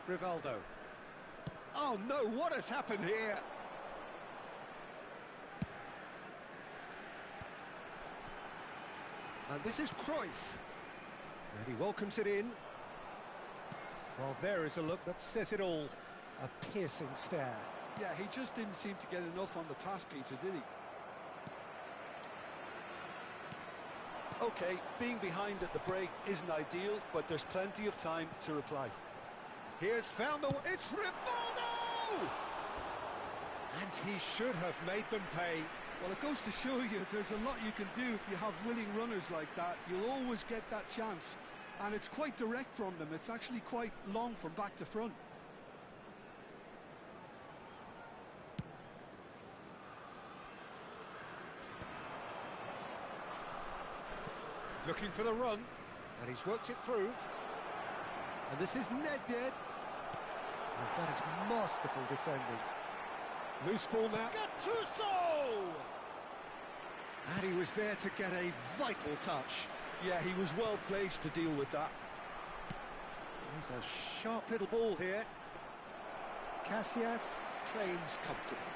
Rivaldo. Oh no, what has happened here? And this is Cruyff. And he welcomes it in. Well, there is a look that says it all. A piercing stare. Yeah, he just didn't seem to get enough on the pass, Peter, did he? Okay, being behind at the break isn't ideal, but there's plenty of time to reply. He has found the... It's Rivaldo! And he should have made them pay. Well, it goes to show you there's a lot you can do if you have willing runners like that. You'll always get that chance. And it's quite direct from them. It's actually quite long from back to front. Looking for the run. And he's worked it through. And this is Nedved. And that is masterful defending. Loose ball now. Gattuso! And he was there to get a vital touch. Yeah, he was well placed to deal with that. There's a sharp little ball here. Casillas claims comfortably.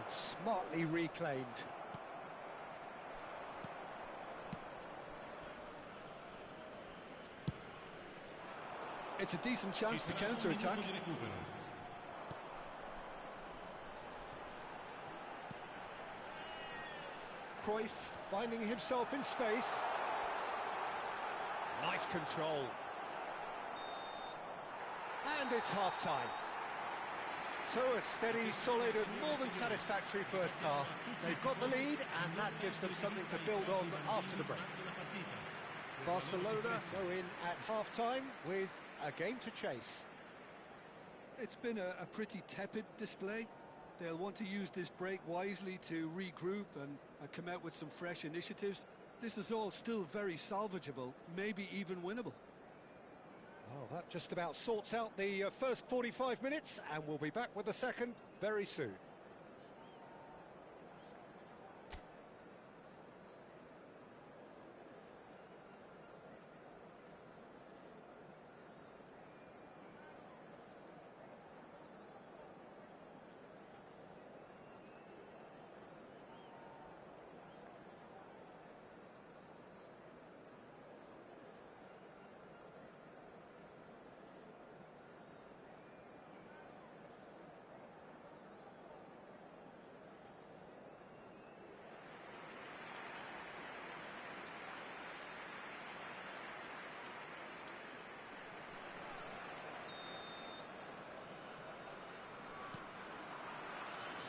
Smartly reclaimed. It's a decent chance to counter-attack. Cruyff finding himself in space. Nice control. And it's half-time. So a steady, solid and more than satisfactory first half. They've got the lead and that gives them something to build on after the break. Barcelona go in at half-time with a game to chase. It's been a pretty tepid display. They'll want to use this break wisely to regroup and come out with some fresh initiatives. This is all still very salvageable, maybe even winnable. Oh, that just about sorts out the first 45 minutes, and we'll be back with the second very soon.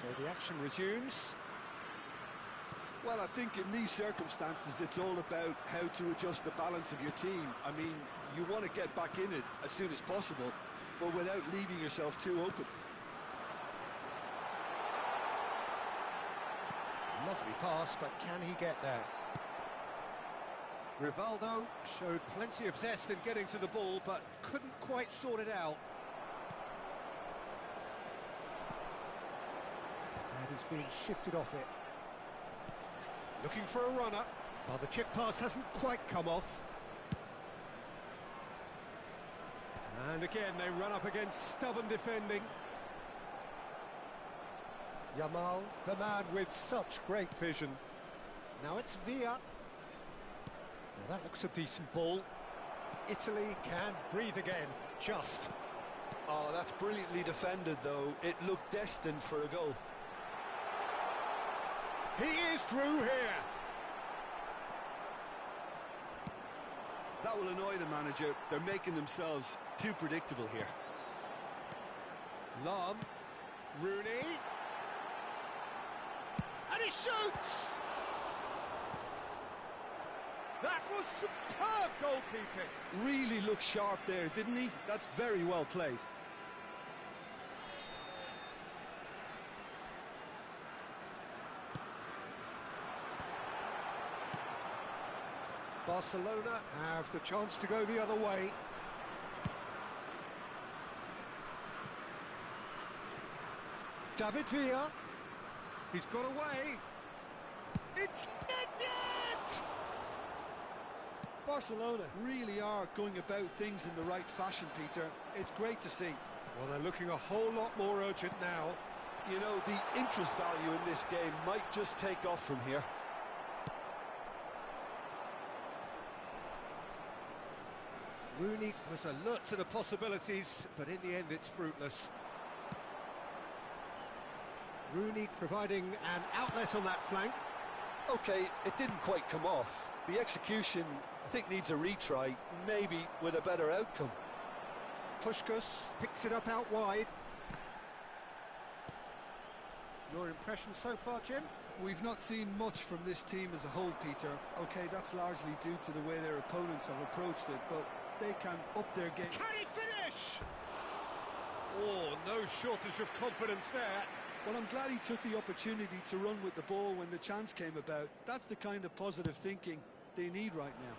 So the action resumes. Well, I think in these circumstances, it's all about how to adjust the balance of your team. I mean, you want to get back in it as soon as possible, but without leaving yourself too open. Lovely pass, but can he get there? Rivaldo showed plenty of zest in getting to the ball, but couldn't quite sort it out. And he's being shifted off it. Looking for a runner. Well, the chip pass hasn't quite come off. And again, they run up against stubborn defending. Yamal, the man with such great vision. Now it's Villa. Now that looks a decent ball. Italy can breathe again, just. Oh, that's brilliantly defended, though. It looked destined for a goal. He is through here. That will annoy the manager. They're making themselves too predictable here. Lam, Rooney. And he shoots! That was superb goalkeeping. Really looked sharp there, didn't he? That's very well played. Barcelona have the chance to go the other way. David Villa. He's got away. It's net! Barcelona really are going about things in the right fashion, Peter. It's great to see. Well, they're looking a whole lot more urgent now. You know, the interest value in this game might just take off from here. Rooney was alert to the possibilities, but in the end it's fruitless. Rooney providing an outlet on that flank. Okay, it didn't quite come off. The execution, I think, needs a retry, maybe with a better outcome. Puskás picks it up out wide. Your impression so far, Jim? We've not seen much from this team as a whole, Peter. Okay, that's largely due to the way their opponents have approached it, but they can up their game. Can he finish? Oh, no shortage of confidence there. Well, I'm glad he took the opportunity to run with the ball when the chance came about. That's the kind of positive thinking they need right now.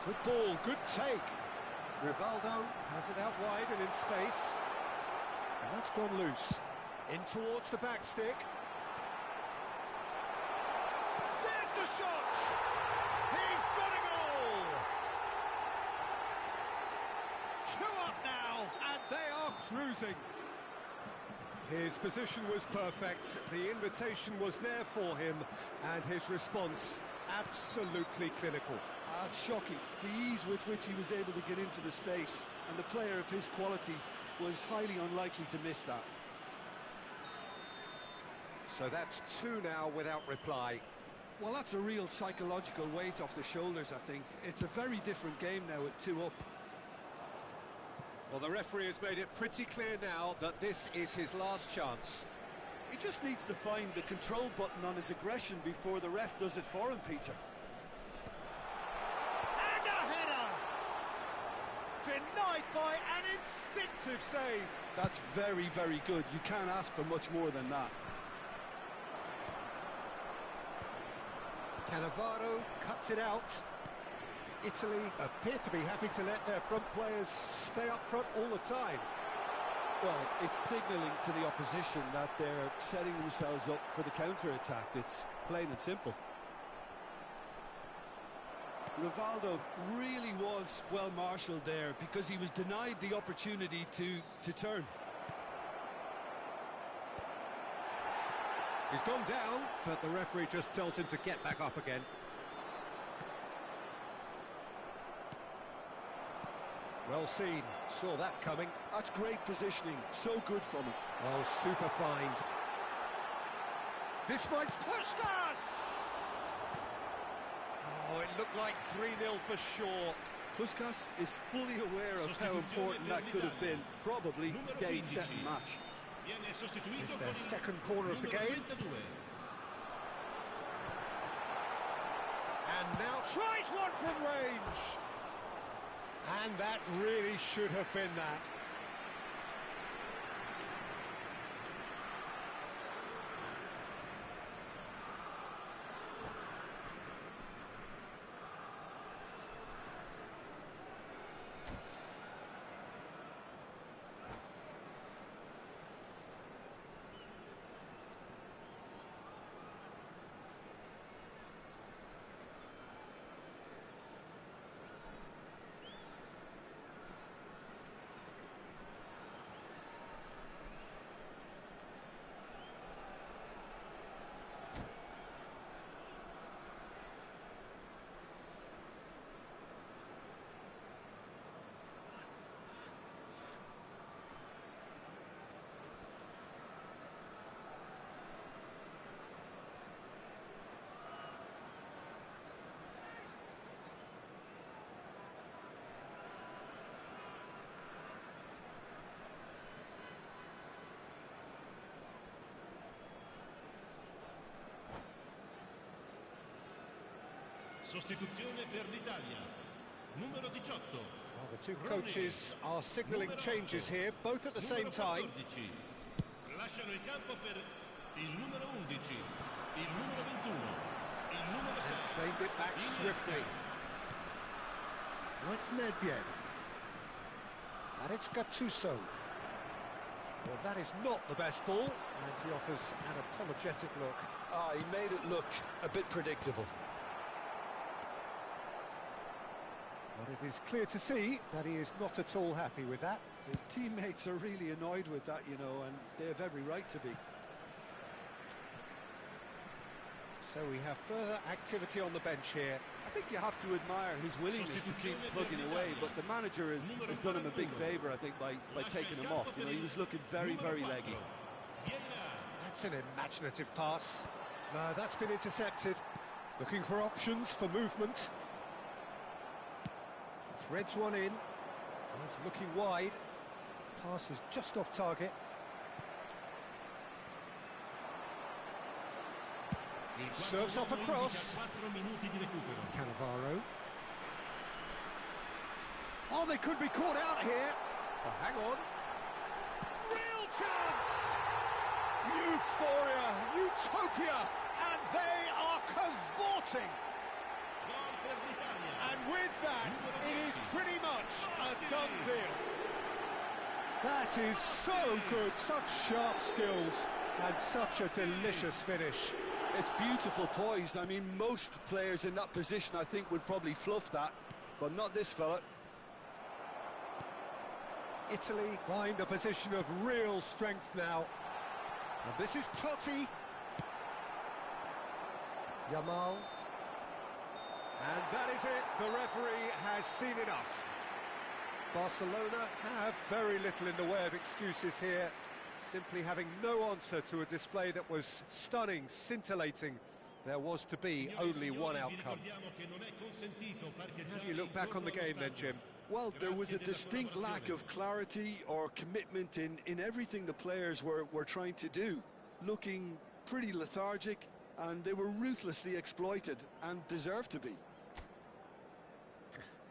Good ball, good take. Rivaldo has it out wide and in space. And that's gone loose. In towards the back stick. There's the shot! He's got a goal! Two up now, and they are cruising. His position was perfect, the invitation was there for him, and his response absolutely clinical. It's shocking, the ease with which he was able to get into the space, and the player of his quality was highly unlikely to miss that. So that's two now without reply. Well, that's a real psychological weight off the shoulders, I think. It's a very different game now at 2 up. Well, the referee has made it pretty clear now that this is his last chance. He just needs to find the control button on his aggression before the ref does it for him, Peter. And a header! Denied by an instinctive save. That's very, very good. You can't ask for much more than that. Cannavaro cuts it out. Italy appear to be happy to let their front players stay up front all the time. Well, it's signalling to the opposition that they're setting themselves up for the counter-attack. It's plain and simple. Rivaldo really was well marshalled there because he was denied the opportunity to turn. He's gone down, but the referee just tells him to get back up again. Well seen, saw that coming. That's great positioning, so good from him. Oh, super find. This might... Puskas! Oh, it looked like 3-0 for sure. Puskas is fully aware of how important that could have been. Probably game, set and match. It's their second corner of the game. And now Tries one from range. And that really should have been that. Sostituzione per l'Italia. Numero 18. Well, the two coaches are signalling changes here, both at the same time. Lasciano il campo per il numero 11, il numero 21, il numero 6. And claimed it back swiftly. Now it's Nedved. And it's Gattuso. Well, that is not the best ball, and he offers an apologetic look. He made it look a bit predictable. But it is clear to see that he is not at all happy with that. His teammates are really annoyed with that, you know, and they have every right to be. So we have further activity on the bench here. I think you have to admire his willingness to keep plugging away, but the manager has done him a big favour, I think, by taking him off. You know, he was looking very, very leggy. That's an imaginative pass. No, that's been intercepted. Looking for options for movement. Threads one in. He's looking wide. Pass is just off target. Serves up across. Cannavaro. Oh, they could be caught out here. Oh, hang on. Real chance! Euphoria, utopia, and they are cavorting. And with that, it is pretty much a done deal. That is so good, such sharp skills, and such a delicious finish. It's beautiful poise. I mean, most players in that position, I think, would probably fluff that, but not this fella. Italy find a position of real strength now. And this is Totti. Yamal. And that is it. The referee has seen enough. Barcelona have very little in the way of excuses here, simply having no answer to a display that was stunning, scintillating. There was to be only one outcome. How do you look back on the game then, Jim? Well, there was a distinct lack of clarity or commitment in everything the players were trying to do. Looking pretty lethargic, and they were ruthlessly exploited, and deserved to be.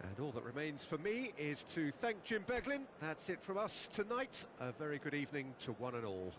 And all that remains for me is to thank Jim Beglin. That's it from us tonight. A very good evening to one and all.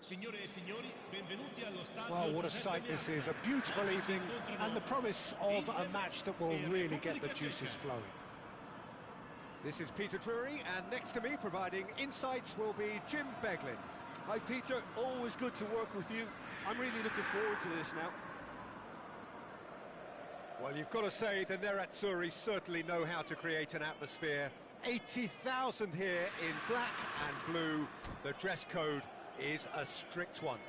Signore e signori, benvenuti allo stadio. Well, what a sight this is. A beautiful evening and the promise of a match that will really get the juices flowing. This is Peter Drury, and next to me providing insights will be Jim Beglin. Hi Peter, always good to work with you. I'm really looking forward to this now. Well, you've got to say the Nerazzurri certainly know how to create an atmosphere. 80,000 here in black and blue. The dress code is a strict one.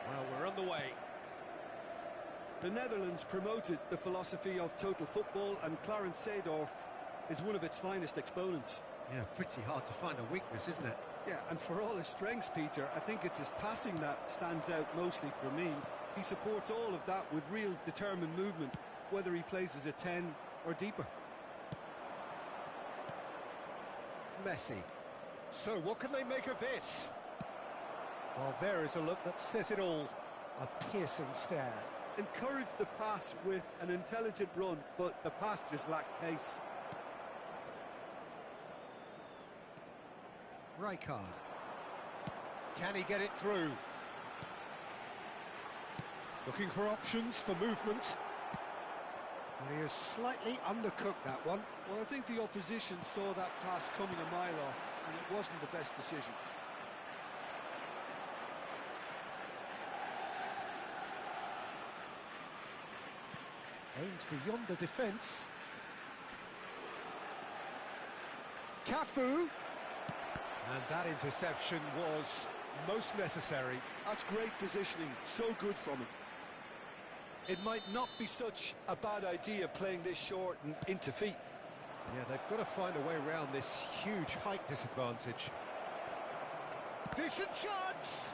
Well, we're on the way. The Netherlands promoted the philosophy of total football, and Clarence Seedorf is one of its finest exponents. Yeah, pretty hard to find a weakness, isn't it? Yeah, and for all his strengths, Peter, I think it's his passing that stands out mostly for me. He supports all of that with real determined movement, whether he plays as a 10 or deeper. Messi. So what can they make of this? Well, there is a look that says it all. A piercing stare. Encourage the pass with an intelligent run, but the pass just lacked pace. Rijkaard. Can he get it through? Looking for options for movement. And he has slightly undercooked that one. Well, I think the opposition saw that pass coming a mile off, and it wasn't the best decision. Aims beyond the defence. Cafu. And that interception was most necessary. That's great positioning, so good from him. It might not be such a bad idea playing this short and into feet. Yeah, they've got to find a way around this huge height disadvantage. Decent chance!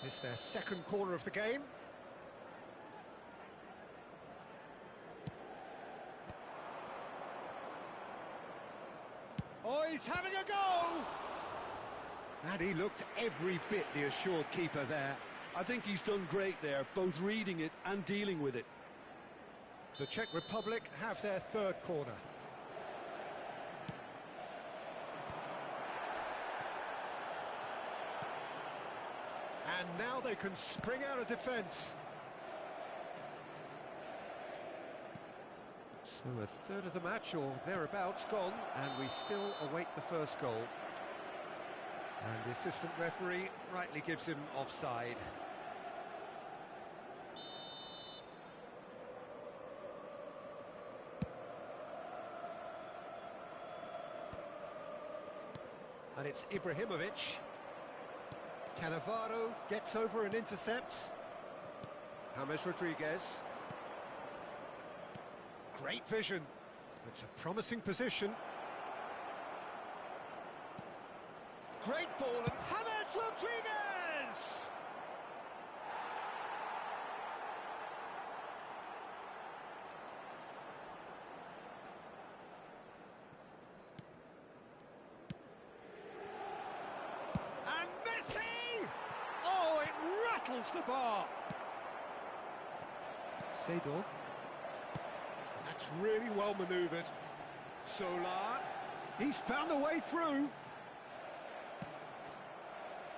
It's their second corner of the game. Oh, he's having a go! And he looked every bit the assured keeper there. I think he's done great there, both reading it and dealing with it. The Czech Republic have their third corner. And now they can spring out of defence. So a third of the match or thereabouts gone, and we still await the first goal. And the assistant referee rightly gives him offside. And it's Ibrahimovic. Cannavaro gets over and intercepts. James Rodriguez. Great vision. It's a promising position. Great ball, and James Rodriguez! And Messi! Oh, it rattles the bar. Seedorf. That's really well manoeuvred. Solar. He's found a way through.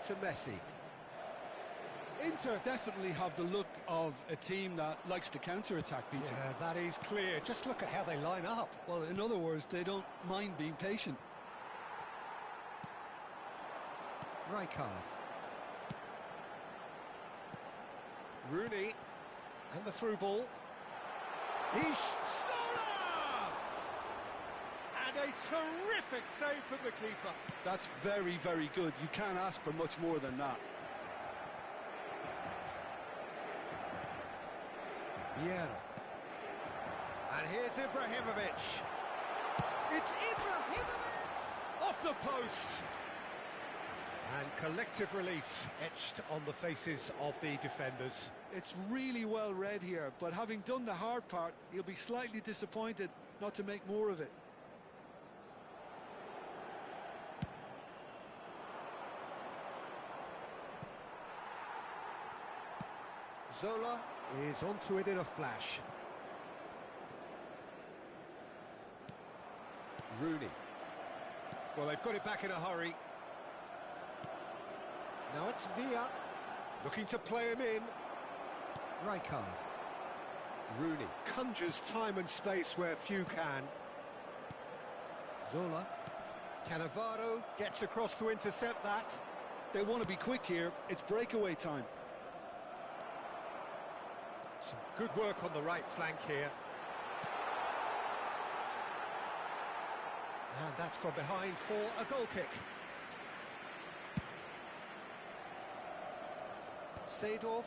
To Messi. Inter definitely have the look of a team that likes to counter-attack, Peter. Yeah, that is clear. Just look at how they line up. Well, in other words, they don't mind being patient. Rijkaard. Rooney, and the through ball. Zola! And a terrific save from the keeper. That's very, very good. You can't ask for much more than that. Yara. And here's Ibrahimovic. It's Ibrahimovic! Off the post! And collective relief etched on the faces of the defenders. It's really well read here, but having done the hard part, he'll be slightly disappointed not to make more of it. Zola is onto it in a flash. Rooney. Well, they've got it back in a hurry. Now it's Villa, looking to play him in. Rijkaard. Rooney conjures time and space where few can. Zola. Cannavaro gets across to intercept that. They want to be quick here. It's breakaway time. Some good work on the right flank here. And that's gone behind for a goal kick. Seedorf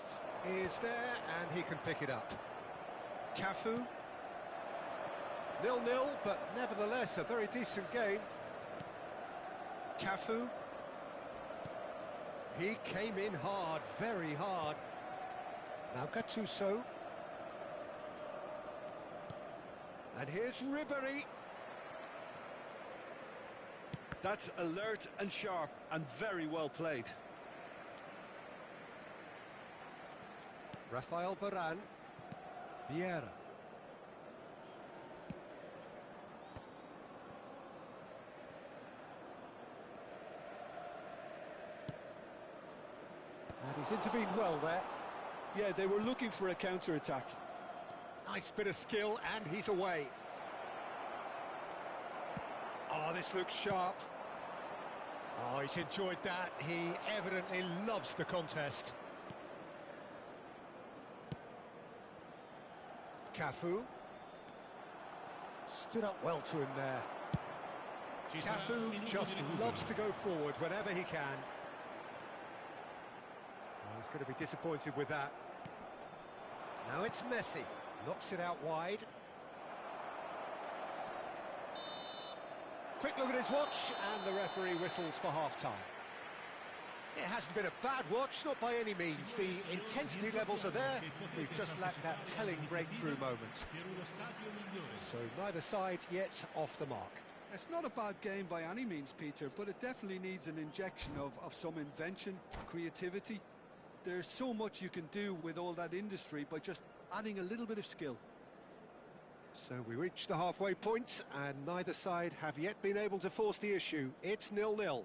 is there and he can pick it up. Cafu. 0-0, but nevertheless a very decent game. Cafu. He came in hard, very hard. Now Gattuso. And here's Ribéry. That's alert and sharp and very well played. Rafael Varane. Yara. And he's intervened well there. Yeah, they were looking for a counter-attack. Nice bit of skill, and he's away. Oh, this looks sharp. Oh, he's enjoyed that. He evidently loves the contest. Cafu. Stood up well to him there. Cafu just loves to go forward whenever he can. Oh, he's going to be disappointed with that. Now it's Messi. Knocks it out wide. Quick look at his watch, and the referee whistles for half-time. It hasn't been a bad watch, not by any means. The intensity levels are there. We've just lacked that telling breakthrough moment. So neither side yet off the mark. It's not a bad game by any means, Peter, but it definitely needs an injection of some invention, creativity. There's so much you can do with all that industry by just adding a little bit of skill. So we reach the halfway point, and neither side have yet been able to force the issue. It's 0-0.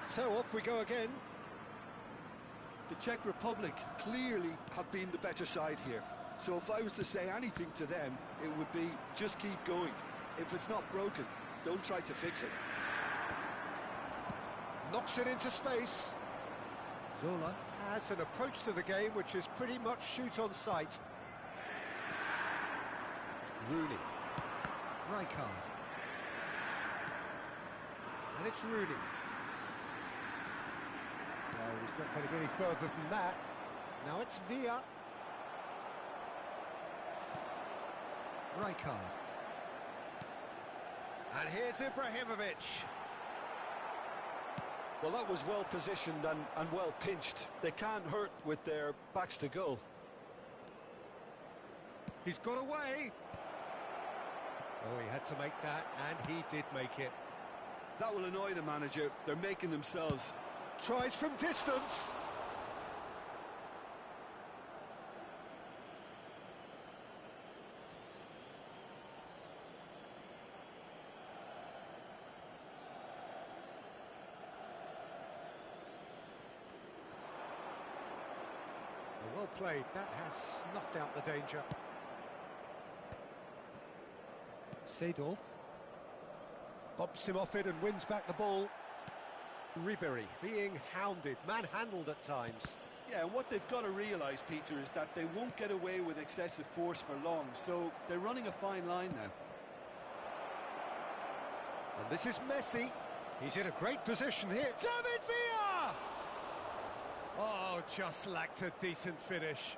So off we go again. The Czech Republic clearly have been the better side here. So if I was to say anything to them, it would be just keep going. If it's not broken, don't try to fix it. Knocks it into space. Zola has an approach to the game which is pretty much shoot on sight. Rooney. Rijkaard. And it's Rooney. No, he's not going to get any further than that. Now it's Villa. Rijkaard. And here's Ibrahimovic. Well, that was well positioned and well pinched. They can't hurt with their backs to goal. He's got away. Oh, he had to make that, and he did make it. That will annoy the manager. They're making themselves. Tries from distance. Well played, that has snuffed out the danger. Seedorf bumps him off it and wins back the ball. Ribery being hounded, manhandled at times. Yeah, and what they've got to realise, Peter, is that they won't get away with excessive force for long, so they're running a fine line now. And this is Messi. He's in a great position here. David Villa! Oh, just lacked a decent finish.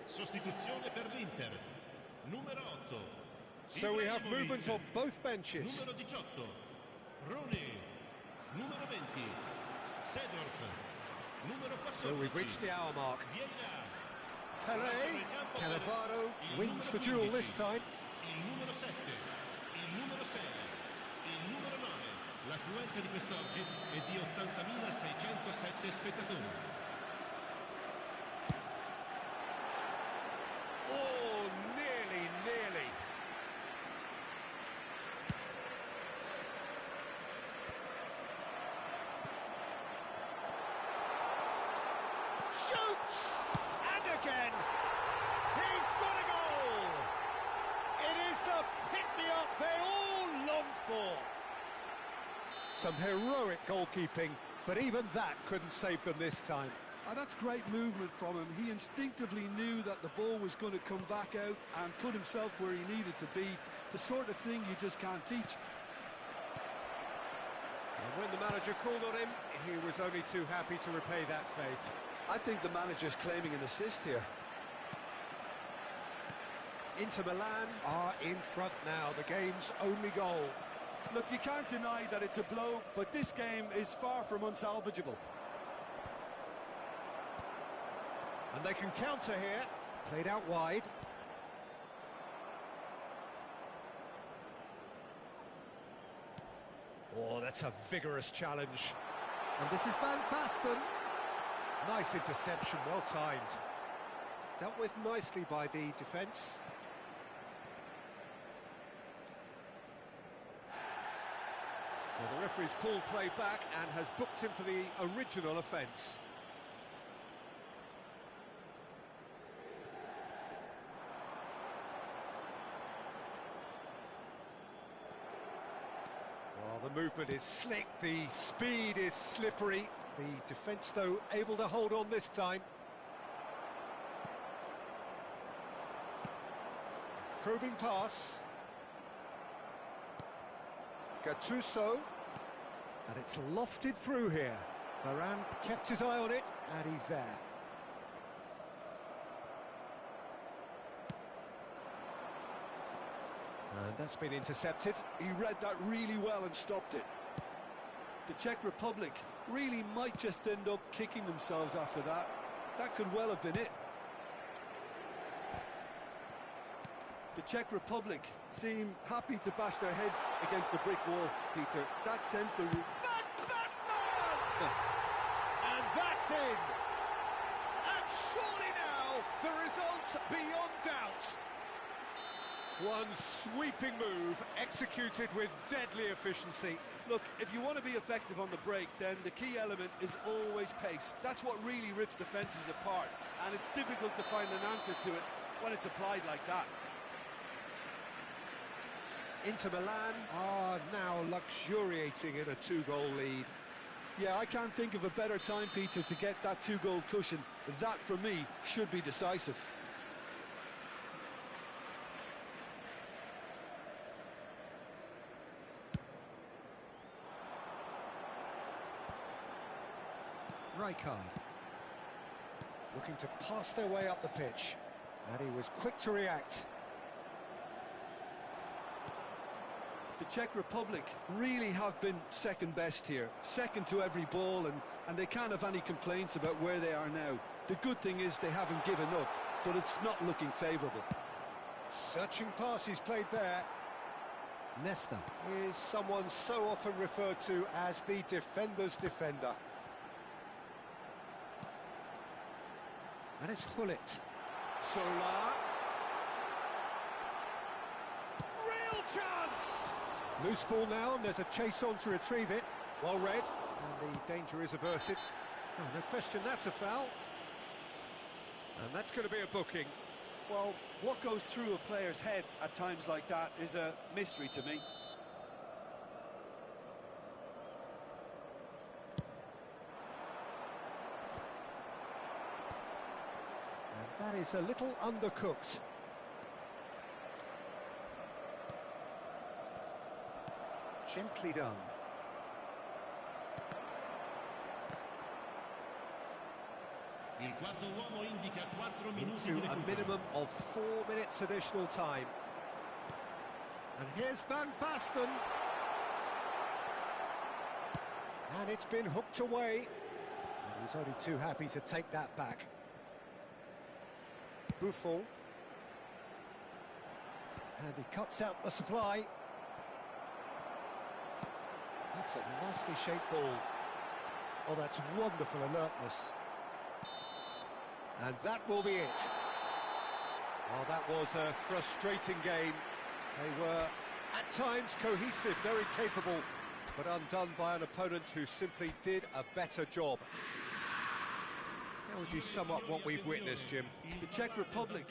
Sostituzione per l'Inter. Numero 8. So we have movement on both benches. Numero 18. Rooney. Numero 20. Seedorf. Numero 14. So we've reached the hour mark. Yara. Pelé, Cannavaro wins the duel this time. Il numero 7. Il numero 6. Il numero 9. L'affluenza di quest'oggi è di 80.607 spettatori. Oh, nearly. Shoots! And again! He's got a goal! It is the pick-me-up they all longed for! Some heroic goalkeeping, but even that couldn't save them this time. And that's great movement from him. He instinctively knew that the ball was going to come back out and put himself where he needed to be. The sort of thing you just can't teach. And when the manager called on him, he was only too happy to repay that faith. I think the manager's claiming an assist here. Inter Milan are in front now, the game's only goal. Look, you can't deny that it's a blow, but this game is far from unsalvageable. And they can counter here. Played out wide. Oh, that's a vigorous challenge. And this is Van Basten. Nice interception, well timed. Dealt with nicely by the defence. Well, the referee's pulled play back and has booked him for the original offence. Well, the movement is slick, the speed is slippery. The defence, though, able to hold on this time. Probing pass. Gattuso. And it's lofted through here. Varane kept his eye on it, and he's there. And that's been intercepted. He read that really well and stopped it. The Czech Republic really might just end up kicking themselves after that. That could well have been it. The Czech Republic seem happy to bash their heads against the brick wall, Peter. That sent the... Van Basten! And that's in! And surely now, the result's beyond doubt. One sweeping move, executed with deadly efficiency. Look, if you want to be effective on the break, then the key element is always pace. That's what really rips defences apart, and it's difficult to find an answer to it when it's applied like that. Inter Milan are now luxuriating in a 2-goal lead. Yeah, I can't think of a better time, Peter, to get that 2-goal cushion. That, for me, should be decisive. Rijkaard looking to pass their way up the pitch, and he was quick to react. The Czech Republic really have been second best here, second to every ball, and they can't have any complaints about where they are now. The good thing is they haven't given up, but it's not looking favourable. Searching pass he's played there. Nesta is someone so often referred to as the defender's defender. And it's Hullet. Solar. Real chance! Loose ball now, and there's a chase on to retrieve it. Well read, and the danger is averted. Oh, no question, that's a foul. And that's going to be a booking. Well, what goes through a player's head at times like that is a mystery to me. And that is a little undercooked. Gently done. Il quarto uomo indica 4 minuti Into di a recupero. minimum of 4 minutes additional time. And here's Van Basten. And it's been hooked away. And he's only too happy to take that back. Buffon. And he cuts out the supply. That's a nicely shaped ball. Oh, that's wonderful alertness. And that will be it. Well, that was a frustrating game. They were, at times, cohesive, very capable, but undone by an opponent who simply did a better job. How would you sum up what we've witnessed, Jim? The Czech Republic